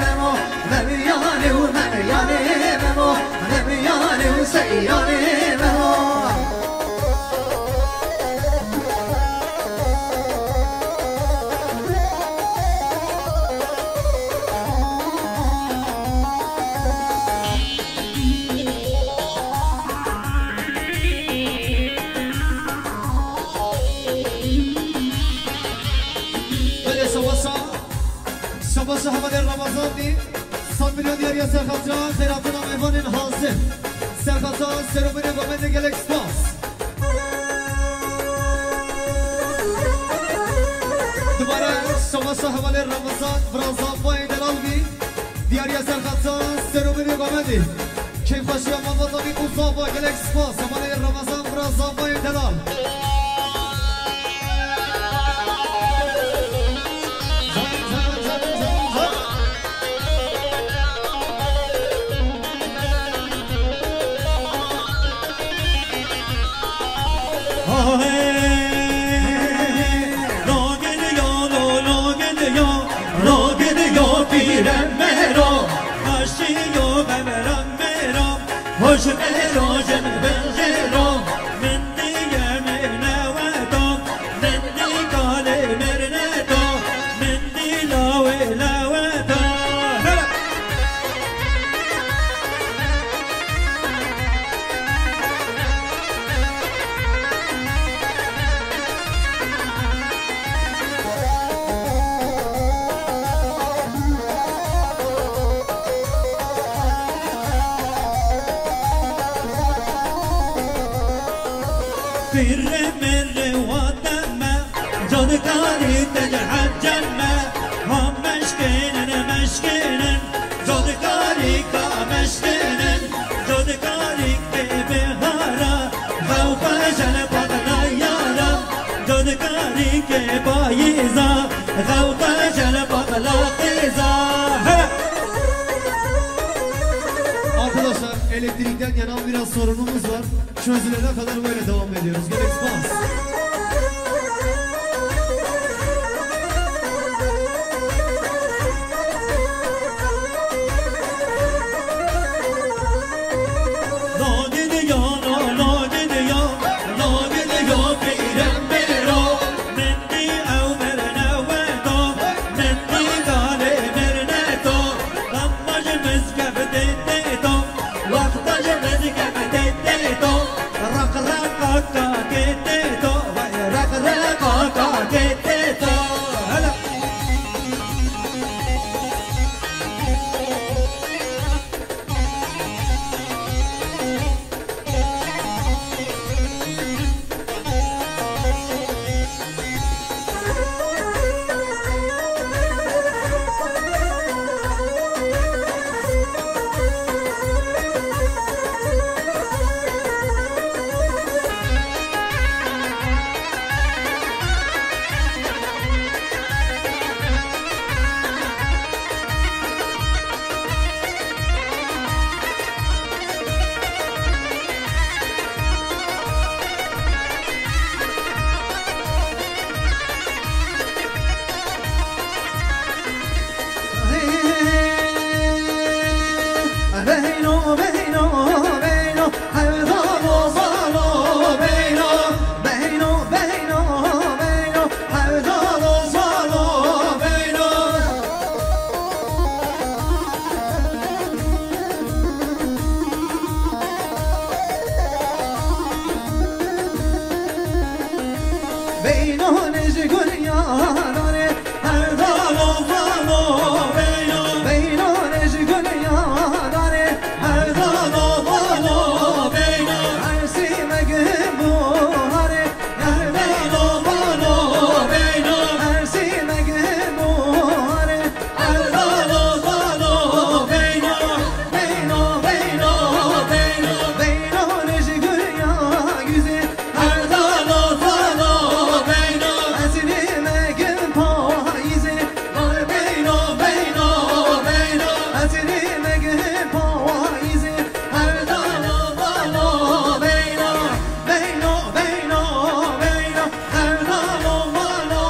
مما ممیانه و ممیانه مما ممیانه و سیران مما شباش حمد رمضان دی 100 میلیون دیاری سرخطران خیراتنا میوان حاضر سرخطران سروبین گومند گلکس پاس دوباره شباش حمد رمضان برازان بای دلالگی دیاری سرخطران سروبین گومندی کیف باشی امان وطنی اوزا با گلکس پاس حمد رمضان برازان بای دلال خوش مرا جن بنجرم من دیگه مرنوتم من دیگه مرنتم من دی لاوه لاوتم فر من وطمة جودكاري تجحد جمة هم مشكين جودكاري كمشكين جودكاري ببهارة خوف جل بطنا يارا جودكاري كبايزة خوف جل بطلا قيزة Arkadaşlar elektrikten yanan biraz sorunumuz var. Çözülene kadar böyle devam ediyoruz. Gelex Bas. Raka raka ka ke te to بینانش گل یاداره هر دالو بالو بینانش گل یاداره هر دالو بالو هر سیمگه بوهاره هر دالو بالو هر سیمگه بوهاره هر دالو بالو بینانش گل یا güzel her dalo dalo azrime gel paize var beyno azrime gel paize her dalo dalo beyno her dalo dalo beyno her dalo dalo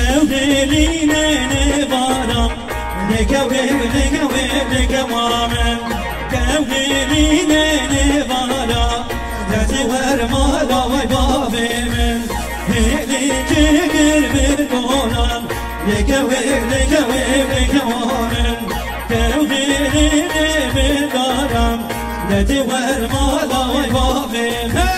كودلين نبارم لكوامن كودلين نبارم تزور مالا وبابمن هلي جگر بالقولان لكوامن كودلين نبارم تزور مالا وبابمن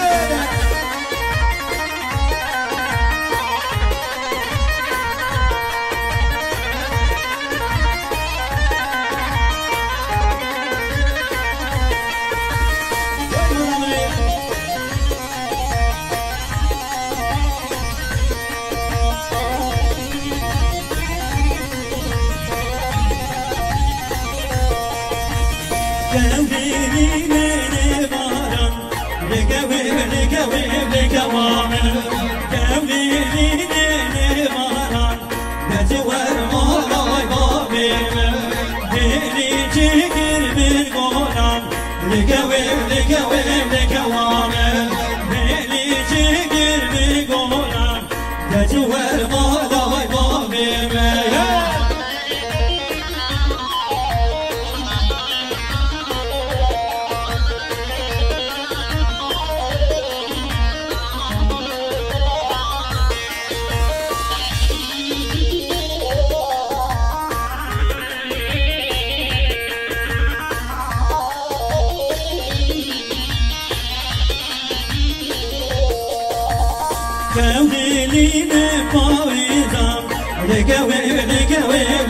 كودلين باويزام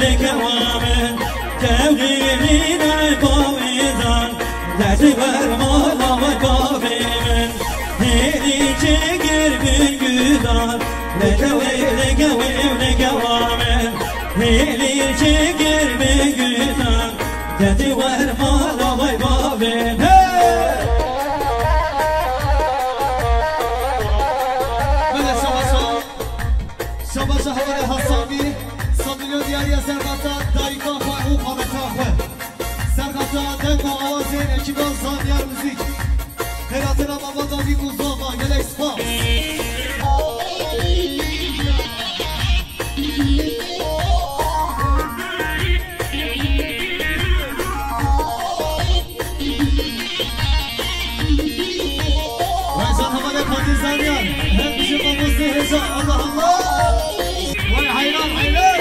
لكوامن كودلين باويزام تزور مالا وبابمن هلي جگر بالقدار لكوامن هلي جگر بالقدار تزور مالا وبابمن شباش حوالي حسابي صميلو دياري سرقاتا دايقا فايقو قامتا خواه سرقاتا دنگو آوازين اكيبان زانيار موزيك خيراتنا بابا داوي قوزاما يلي سپاس وإنسان حوالي قادر زانيار هم بشبا مصر رجاء الله الله وای حیران حیران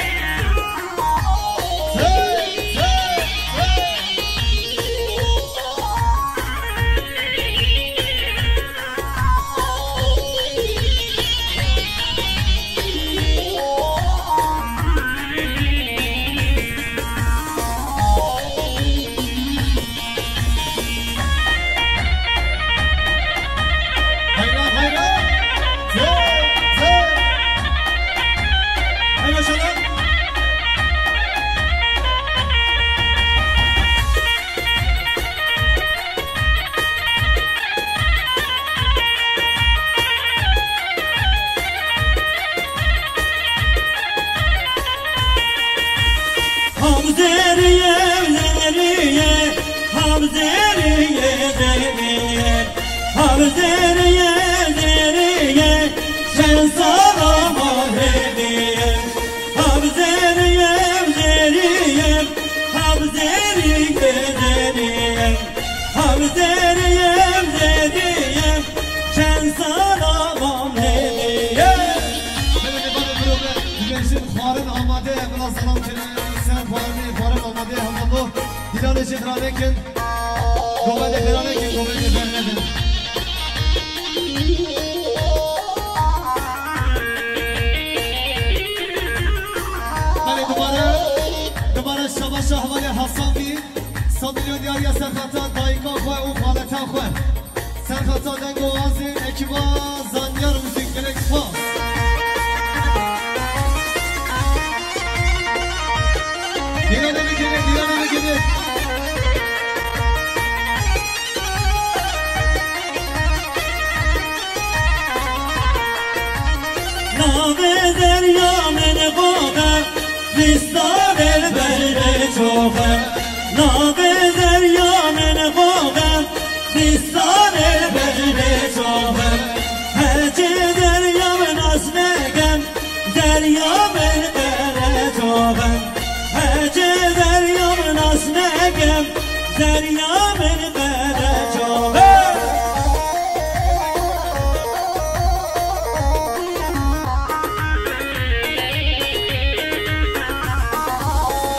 دیدان جدرانه کن گوبه دخرانه کن گوبه دخرانه کن بله دوباره شباش احوال حسان بی صدیلیون دیاری سرخطا دایکا خواه و خالتا خواه سرخطا دنگ و آزین اکیبا زنیار موزیک گلک سپاس دیرانه بگیره ناوه دریا من قوقم ویستار البرد چوخم ناوه دریا من قوقم ویستار البرد چوخم هرچه دریا من اصلگم من برجابم هجه دریام ناس نگم دریا من برجابم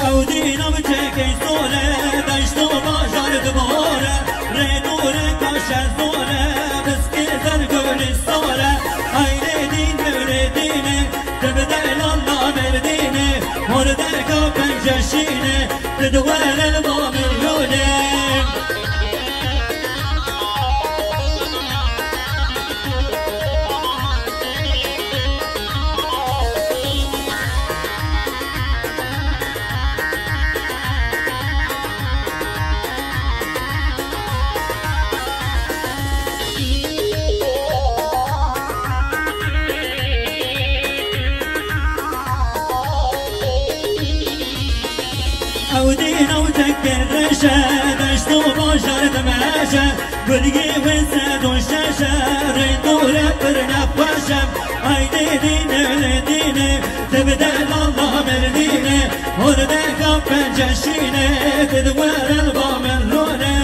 او دینم چکی سوله دشتو باجار دموره ردوره کاشه زوره بسکی زرگولی سوره aynı din böyle dine tebedel Allah verdine orada kapan yaşine dedwar el mu'minune ودينا وتكر رشاد اشتو بشر دماشة بلقي وساد وشاشة ريدور برنا باشا هايدي دينا لدينا تبدل الله مردينا وردا كفن جشينا تدوار البامن رونا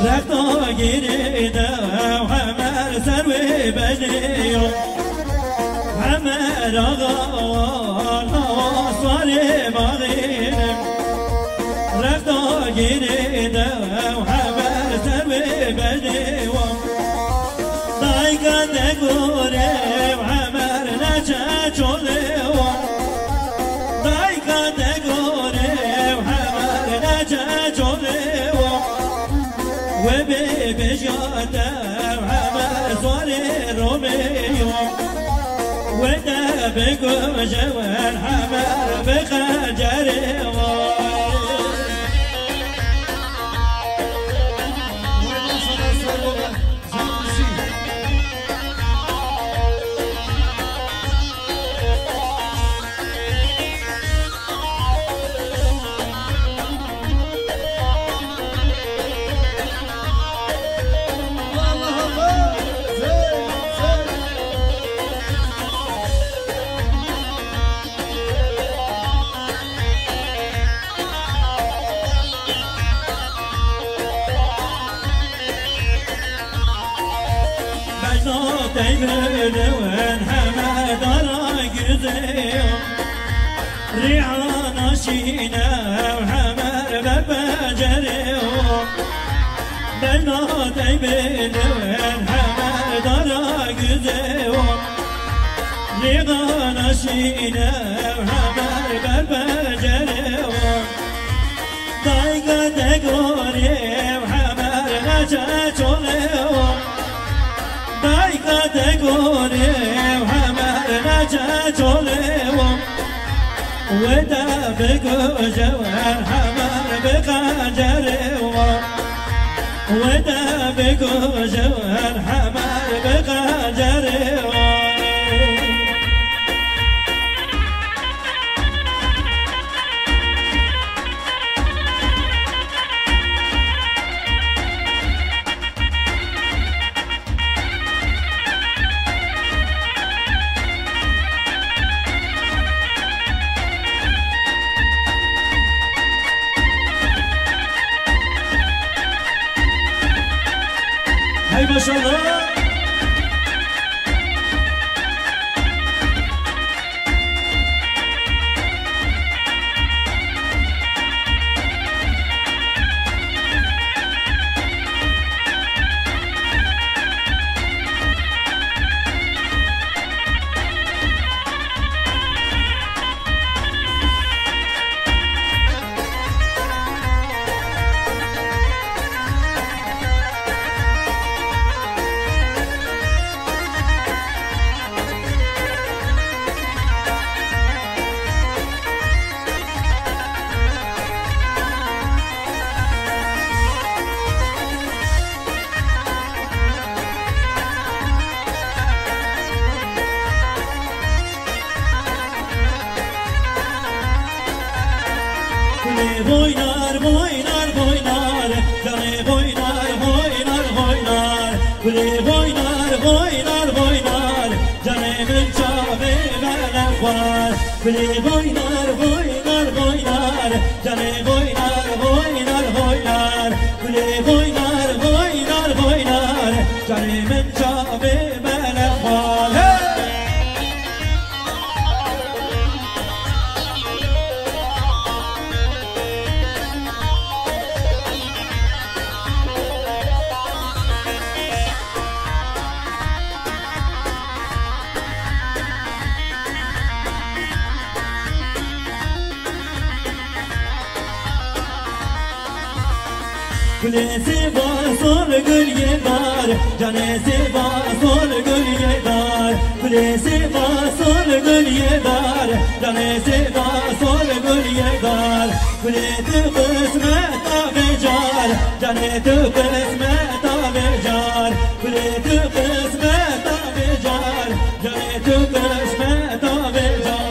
رفتا گیریده همه سر و بجنیو همه راغان آسوار مغینم رفتا گیریده همه سر و بجنیو دایگان دگوره و همر نچه چوله و دایکا دگوره و همر نچه چوله و بی بجاته و همر زواره رومیو و ده بگو جوان همر بخجره دايمن حمد على قزيم ريعان شينا وحمر ببجريم بلنا دايمن حمد على قزيم ريعان شينا وحمر ببجريم دايقا دقوري وحمر نجاتوليم دايقا دقوري وحمر نجاتوليم ودا بقو جوان حمر بقجريم ودا بقو جوان حمر بقجريم هاي ما شاء الله Boynar, boynar, boynar, canı boynar, boynar, boynar. Gülü boynar, boynar, boynar, canımın çabe melek var. Gülü boynar, boynar, boynar, canı boynar, boynar, boynar. Gülü boynar, boynar, boynar, canımın çabe melek var. Gülesi basol gül yedar, canesi basol gül yedar. Gülesi basol gül yedar, canesi basol gül yedar. Gületi kısmet abecar, caneti kısmet abecar. Gületi kısmet abecar, caneti kısmet abecar.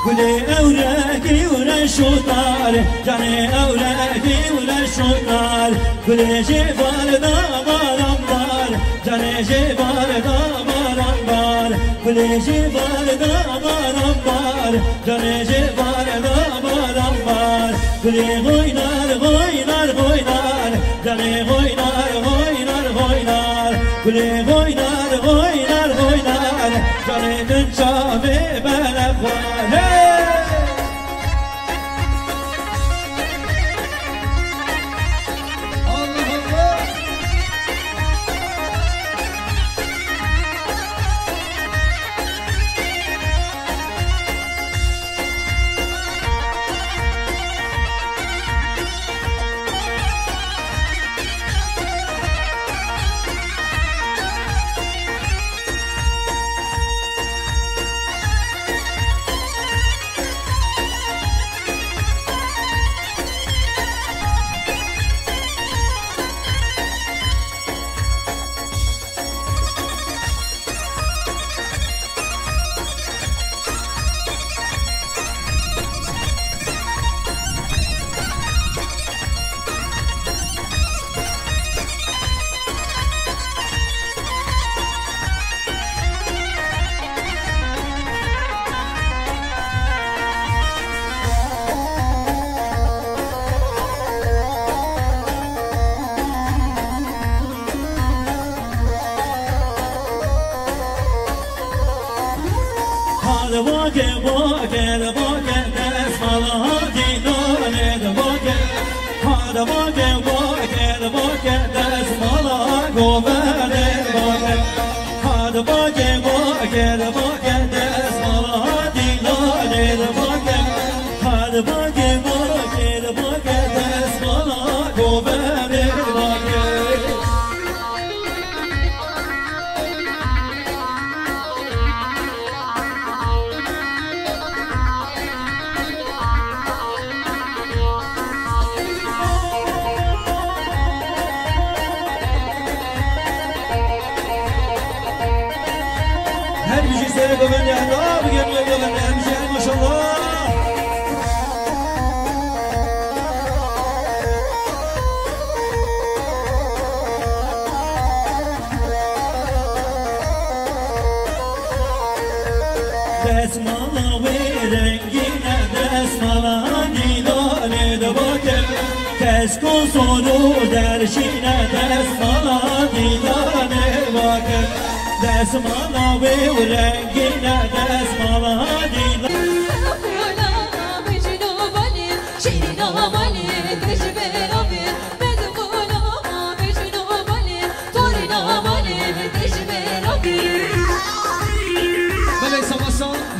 Gülü evreki ule şutar, canı evreki ule şutar. Gülü civarda varam var, canı civarda varam var. Gülü civarda varam var, canı civarda varam var. گلی غوینار غوینار غوینار دلی غوینار غوینار غوینار گلی غوینار غوینار غوینار دلی من شامه بلخوانه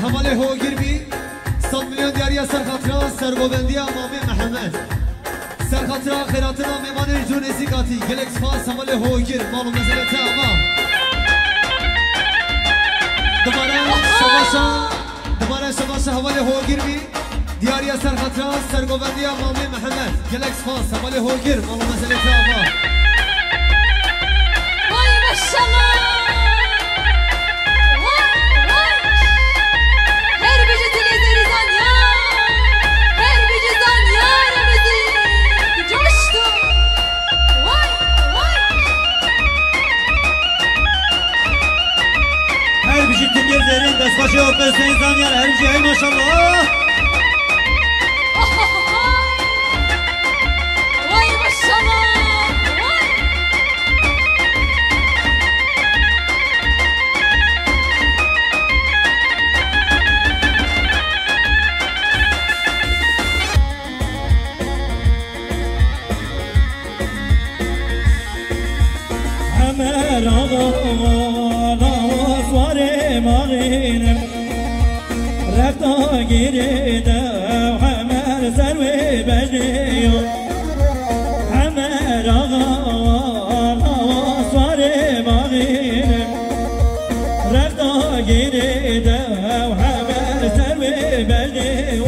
حمله هوگیر بی 100 میلیون دیاری سرخاطران سرگوبندی امامی محمد سرخاطران خیراتنا میمان جونسی قاتی گلکس فاس حمله هوگیر مالو مزل تمام دوباره شباشا حمله هوگیر بی دیاری سرخاطران سرگوبندی امامی محمد گلکس فاس حمله هوگیر مالو مزل تمام وای ماشاءالله دست باشی و بسنی زنیار هر جایی ماشاءالله وای ماشاءالله همه مغينم رفتا گیریده همه سروی بجنیو همه راغان سوار مغینم رفتا گیریده همه سروی بجنیو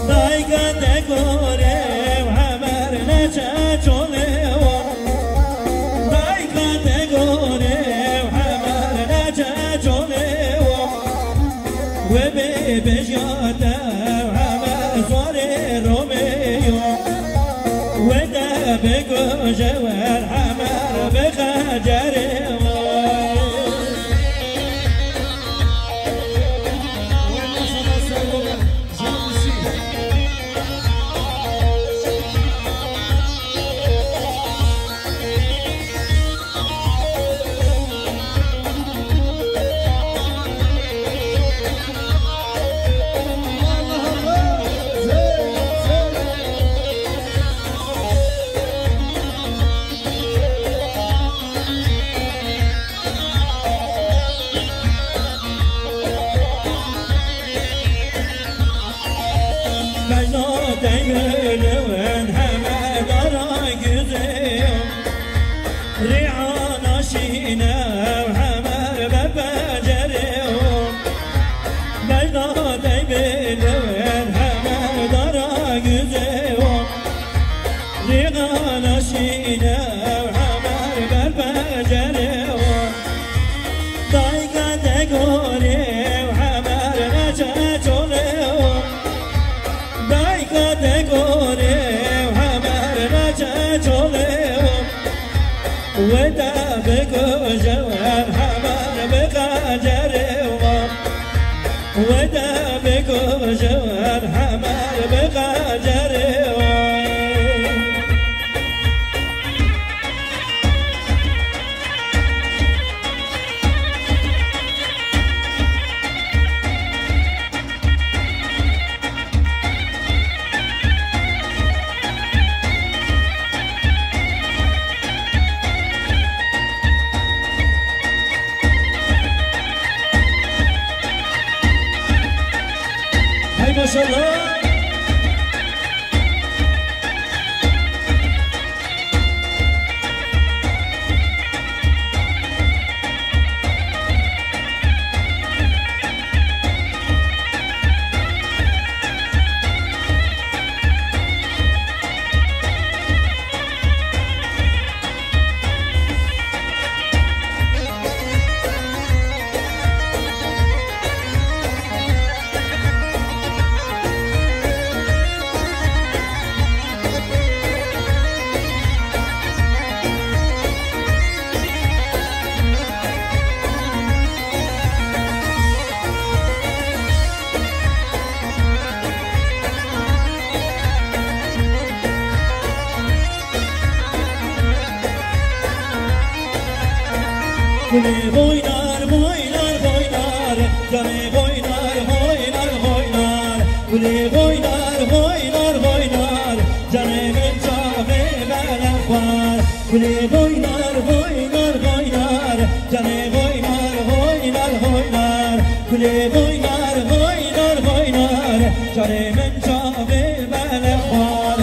دایگان دکوره همه نچه چونه بجاتا وعما صار روميو ودا بقو جوال حمار بخجر مجنون دیملون همه دارا گزیم ریعان شینه و همه ببجریم مجنون دیملون همه دارا گزیم ریعان شینه و همه ببجریم دایگا دگوری و همه رچه چولیم دایگا دگوری و همه رچه چولیم و دا بگو جوان همه بقجریم و دا بگو جوان همه بقجریم ما شاء الله Gülü boynar, boynar, boynar, canı boynar, boynar, boynar. Gülü boynar, boynar, boynar, canımın çağı belak var. Gülü boynar, boynar, boynar, canı boynar, boynar, boynar. Gülü boynar, boynar, boynar, canımın çağı belak var.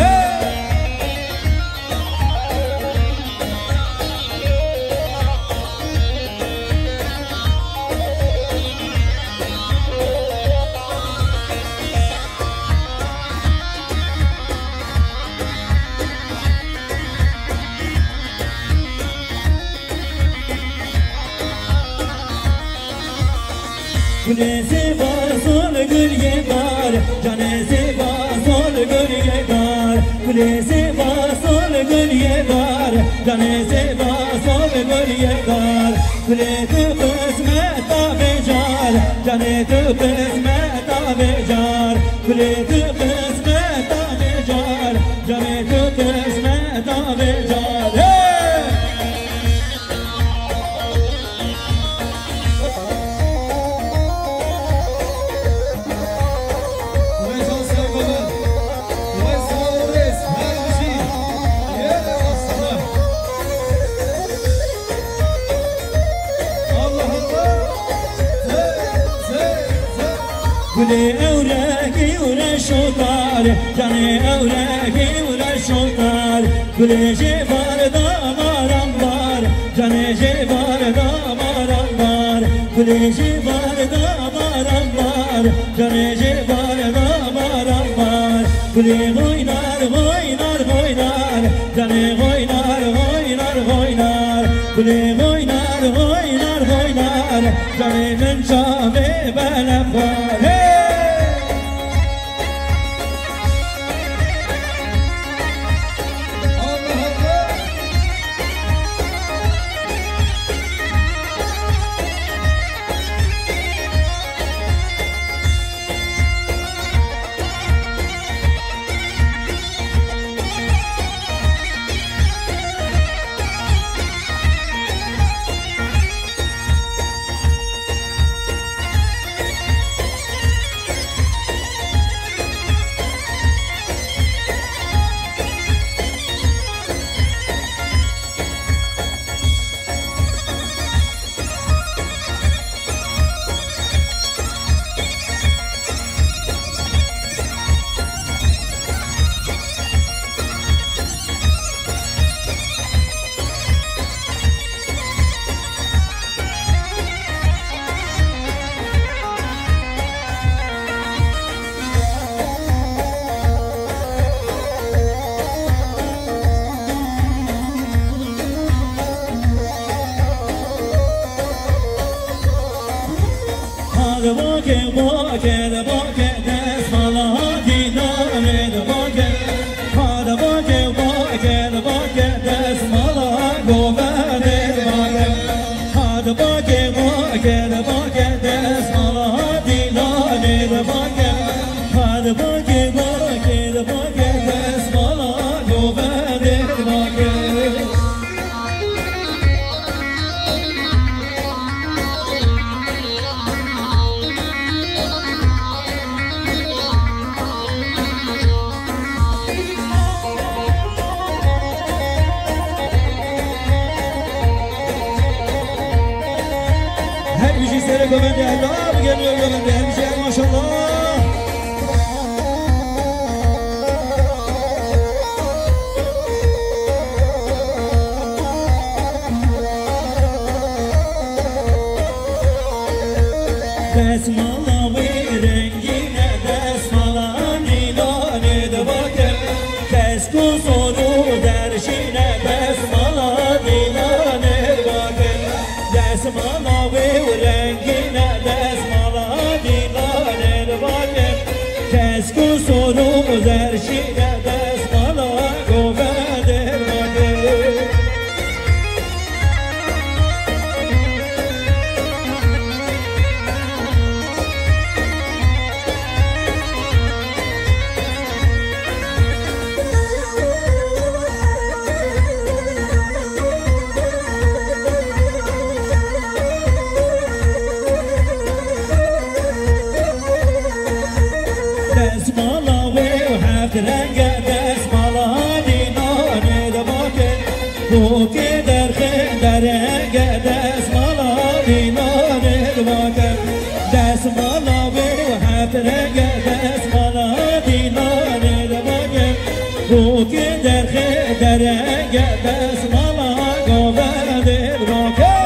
Gülesi var, sol gülge var, canesi var, sol gülge var. Gülesi var, sol gülge var, canesi var, sol gülge var. Gülesi kısmet abecar, canesi kısmet abecar. Gülesi kısmet abecar, canesi kısmet abecar. Gülü evreki uğraşırlar, canı evreki uğraşırlar. Gülü civar damaram var, canı civar damaram var. Gülü civar damaram var, canı civar damaram var. Gülü oynar, oynar, oynar, canı oynar, oynar, oynar. Gülü oynar, oynar, oynar, canımın çağı belak var. دست مالا دینار باگه هاد باگه باگه باگه دست مالا گوبر باگه هاد باگه باگه باگه دست مالا دینار باگه هاد باگه باگه باگه دست مالا گوبر باگه سر گوونده الله بگم یا گوونده همیشه ماشاءالله دستمالا و رنگینه دستمالا نیلانه دواکر کس کو سرو درشینه دستمالا نیلانه دواکر دستمالا و رنگینه دستمالا نیلانه دواکر کس کو سرو درشینه دستمالا گوونده دواکر دستمالا و هفت رنگ دستمالا دینانه دواکر بوکه در رنگ دستمالا دینانه دواکر دستمالا و هفت رنگ دستمالا دینانه دواکر بوکه در رنگ دستمالا گوونده دواکر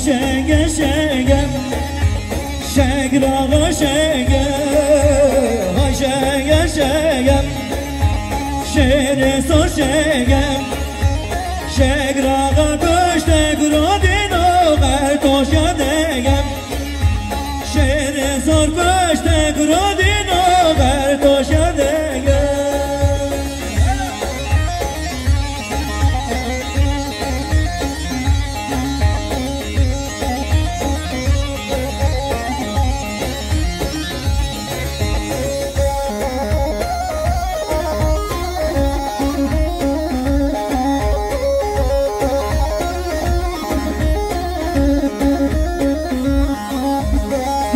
شگه شگه شگراغ شگه های شگه شگه شیر سر شگه شگراغ کشته گرادین و برکش یادگه شیر سر کشته گرادین و برکش یادگه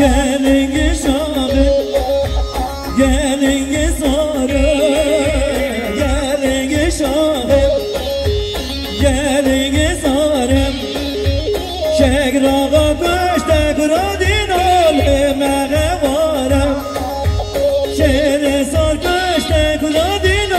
Gelin şahı, gelin sarı, gelin şahı, gelin sarı. Şegrağa köşte kradin aleme varım. Şere sar köşte kradin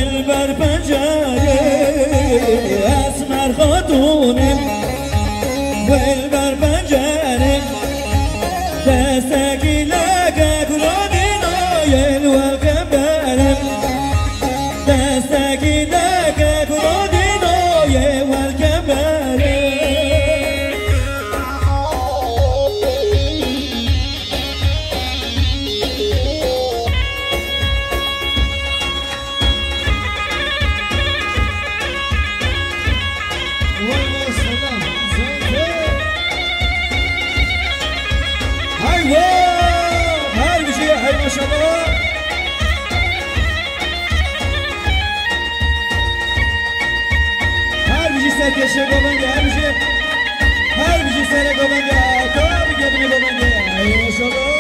ول بر پنجره اسمر خاتونم ول بر پنجره دستگی لگه گلادینای والکبرم دستگی لگه گلادینای والکبرم هاي بشي هاي ما شاء الله هاي بشي سركشة قبنجة هاي بشي سركشة قبنجة كم بيجي قبنجة هاي ما شاء الله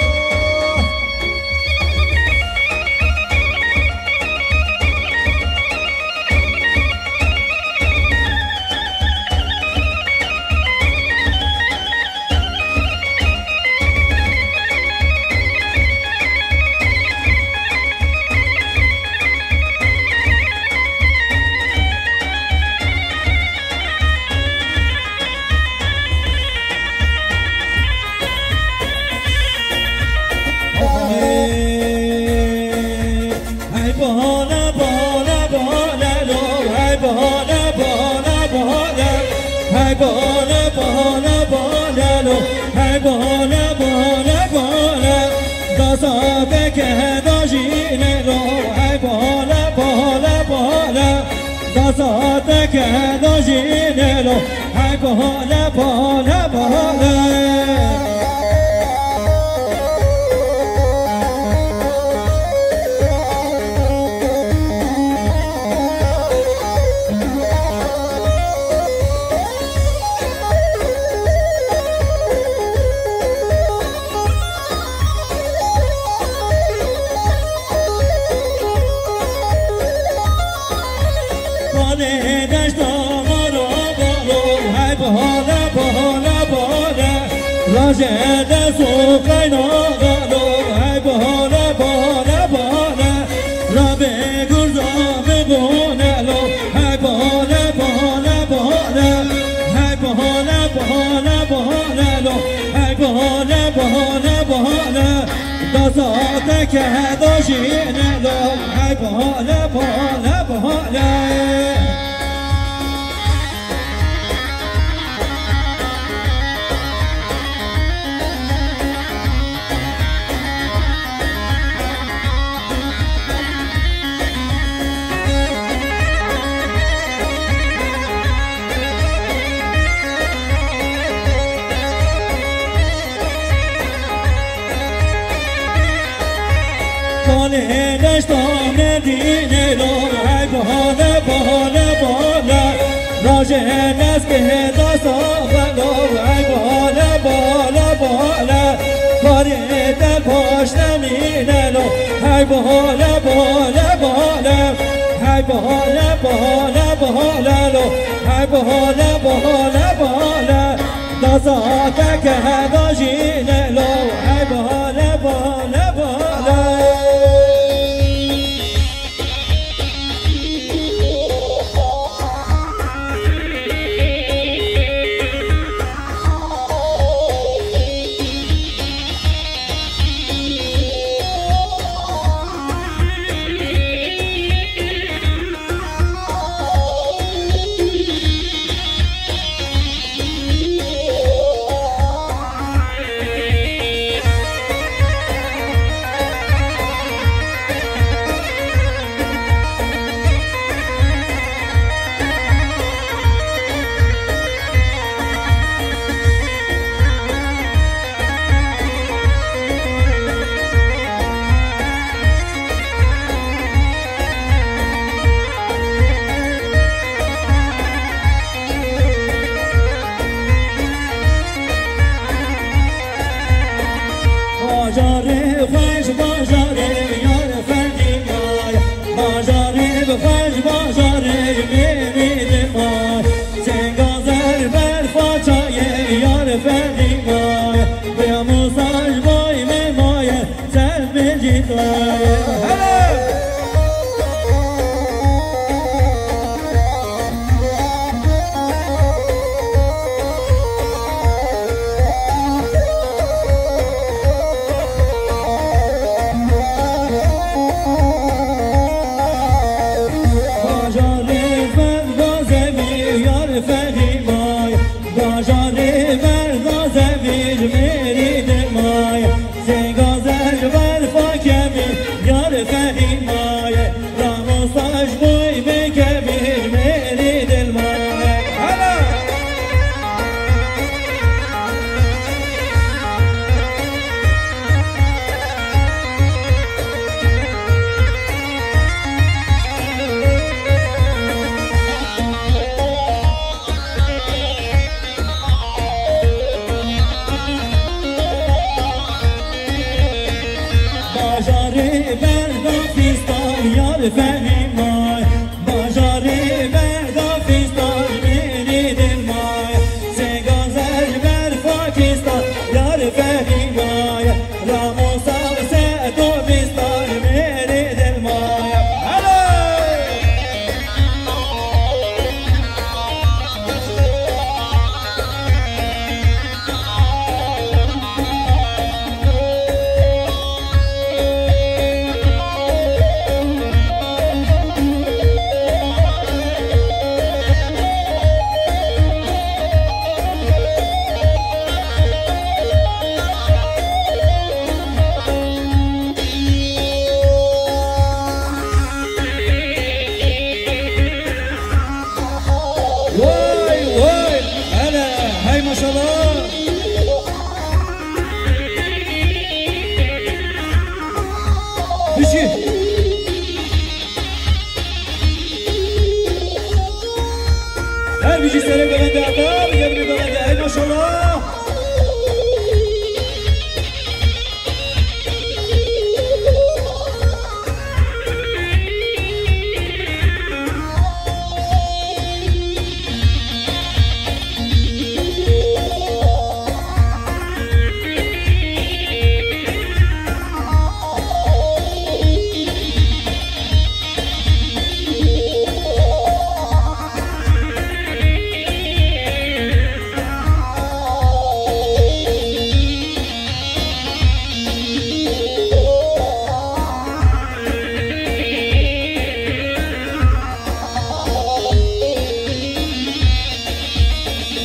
دردم یه میدونم ماشاءالله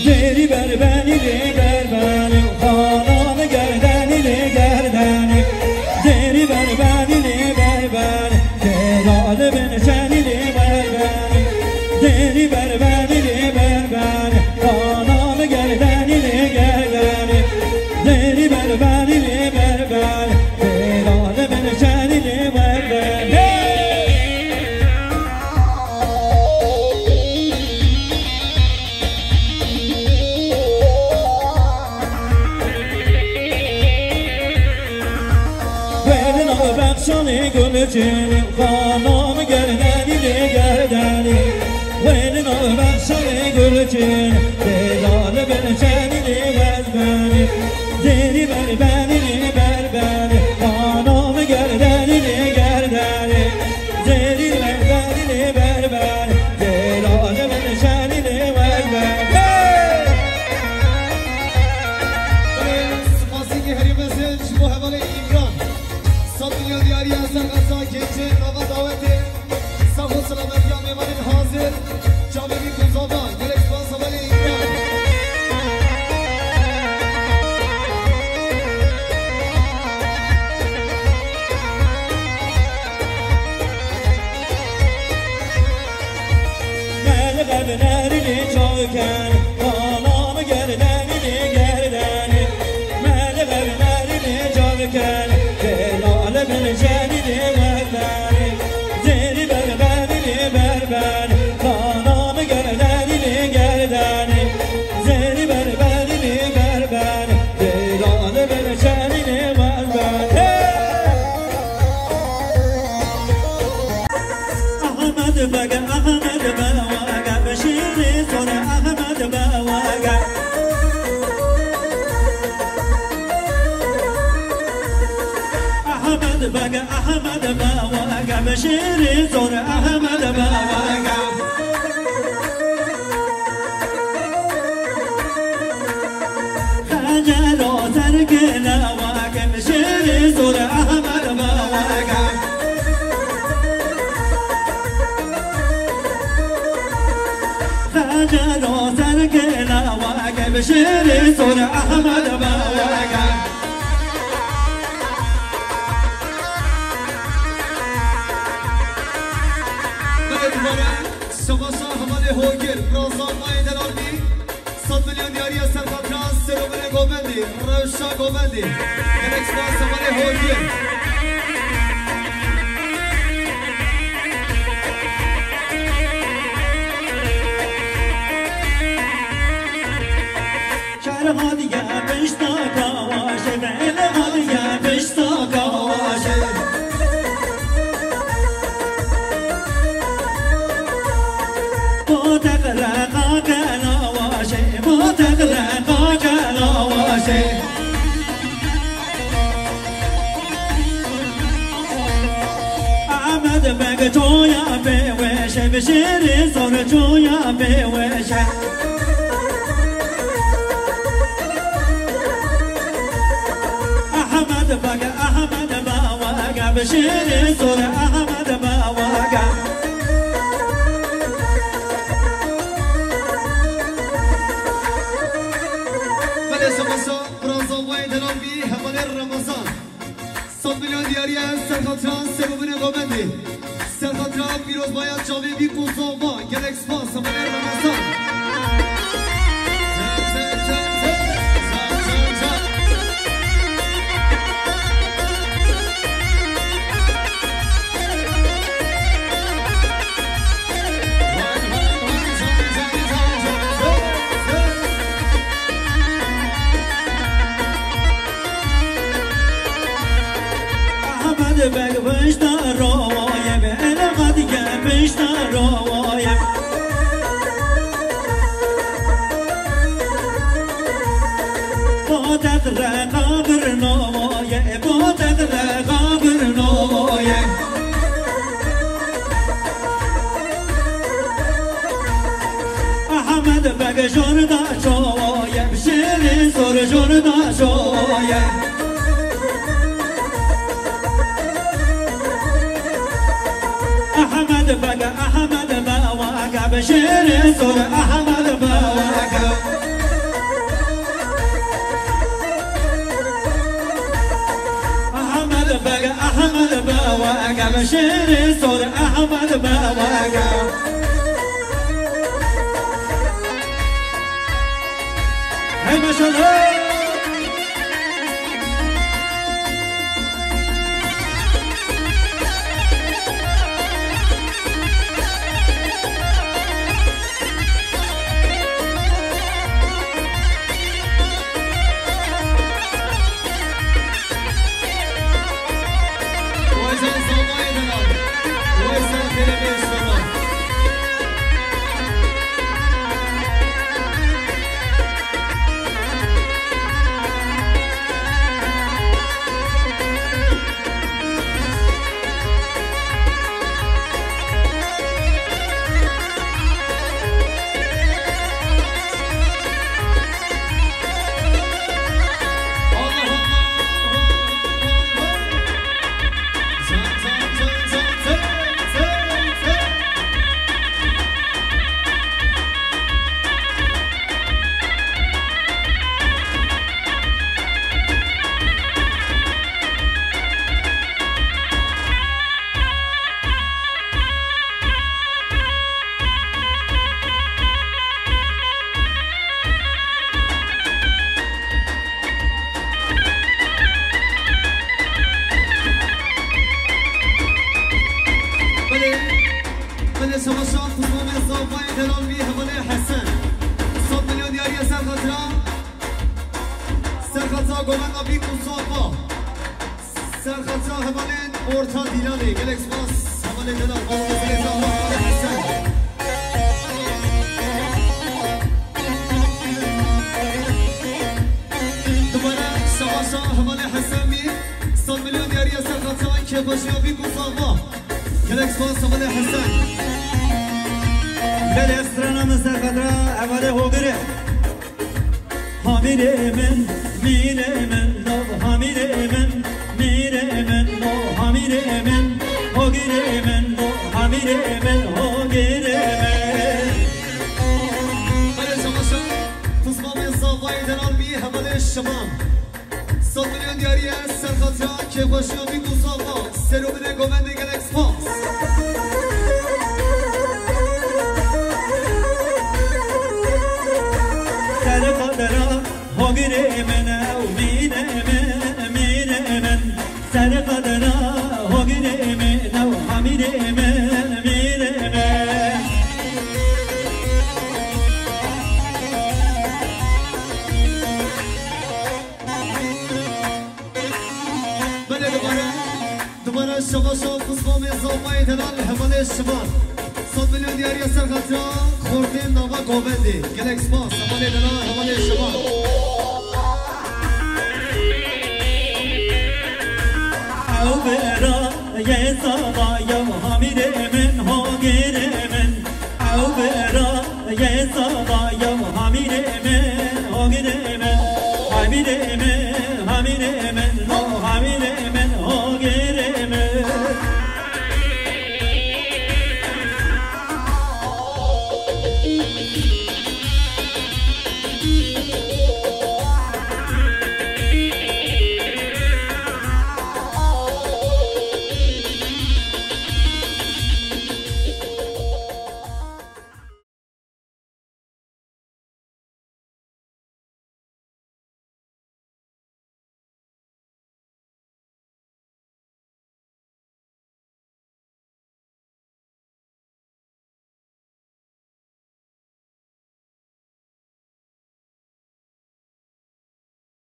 دری بر بنی بر بنی خانم گردنی گردنی دری بر بنی بر بنی دلال بنشنی بر بنی دری بر بنی بر بنی خانم گردنی گردنی دری بر بنی بر بنی دلال بنشنی بر بنی بخشانی گل چینی خانم گردنی گردنی ویل نو بخشانی گل چینی دلال بنشنی بزبنی دری بر بنی بر بنی خانم گردنی گردنی دری بر بنی بر بنی دلال بنشنی بزبنی سپاسی که هری مسیج با حوال ایران صد میلیون دیاری از سرقصا کیچه نوه دعوته صف و سلامتی هم میمانین حاضر جامعی کلزابان گلک باز حوال ایران من قلب نرینی چاکن خانم گردنی گردنی من قلب نرینی چاکن دلال بنشنی بزبنی دری بر بنی بر بنی خانم گردنی گردنی دری بر بنی بر بنی دلال بنشنی بزبنی احمد بگه احمد بواگه بشیری سر احمد بواگه احمد بگه احمد بواگه بشیری سر احمد بواگه خجل و ترک نواگه بشیری سر احمد بواگه خجل و ترک نواگه بشیری سر احمد بواگه شباسا حمال هوگر برازان مای دلالبی 100 میلیون دیاری از سرخطران سروبر گوبندی روشا گوبندی گلک باز حمال هوگر شهرها دیگه بشتا کاواشه دلها دیگه بشتا کاواشه متقرقا کلاواشه متقرقا کلاواشه احمد بگ جویا بوشه بشیری سر جویا بوشه احمد بگ احمد باواگه بشیری سر احمد باواگه رمضان 100 میلیون دیاری از سرخطران سروبر گوبندی سرخطران پیروز باید جاوی بی کوزاوا گلک سپاس حمال رمضان تدر قابر نوایه با تدر قابر نوایه احمد بگ جردا چوایه بشیر سر جردا چوایه احمد بگ احمد باواگا بشیر سر احمد باواگا بقى أحمد بواقع بشير صور أحمد بواقع هاي ما شاء الله يا صبا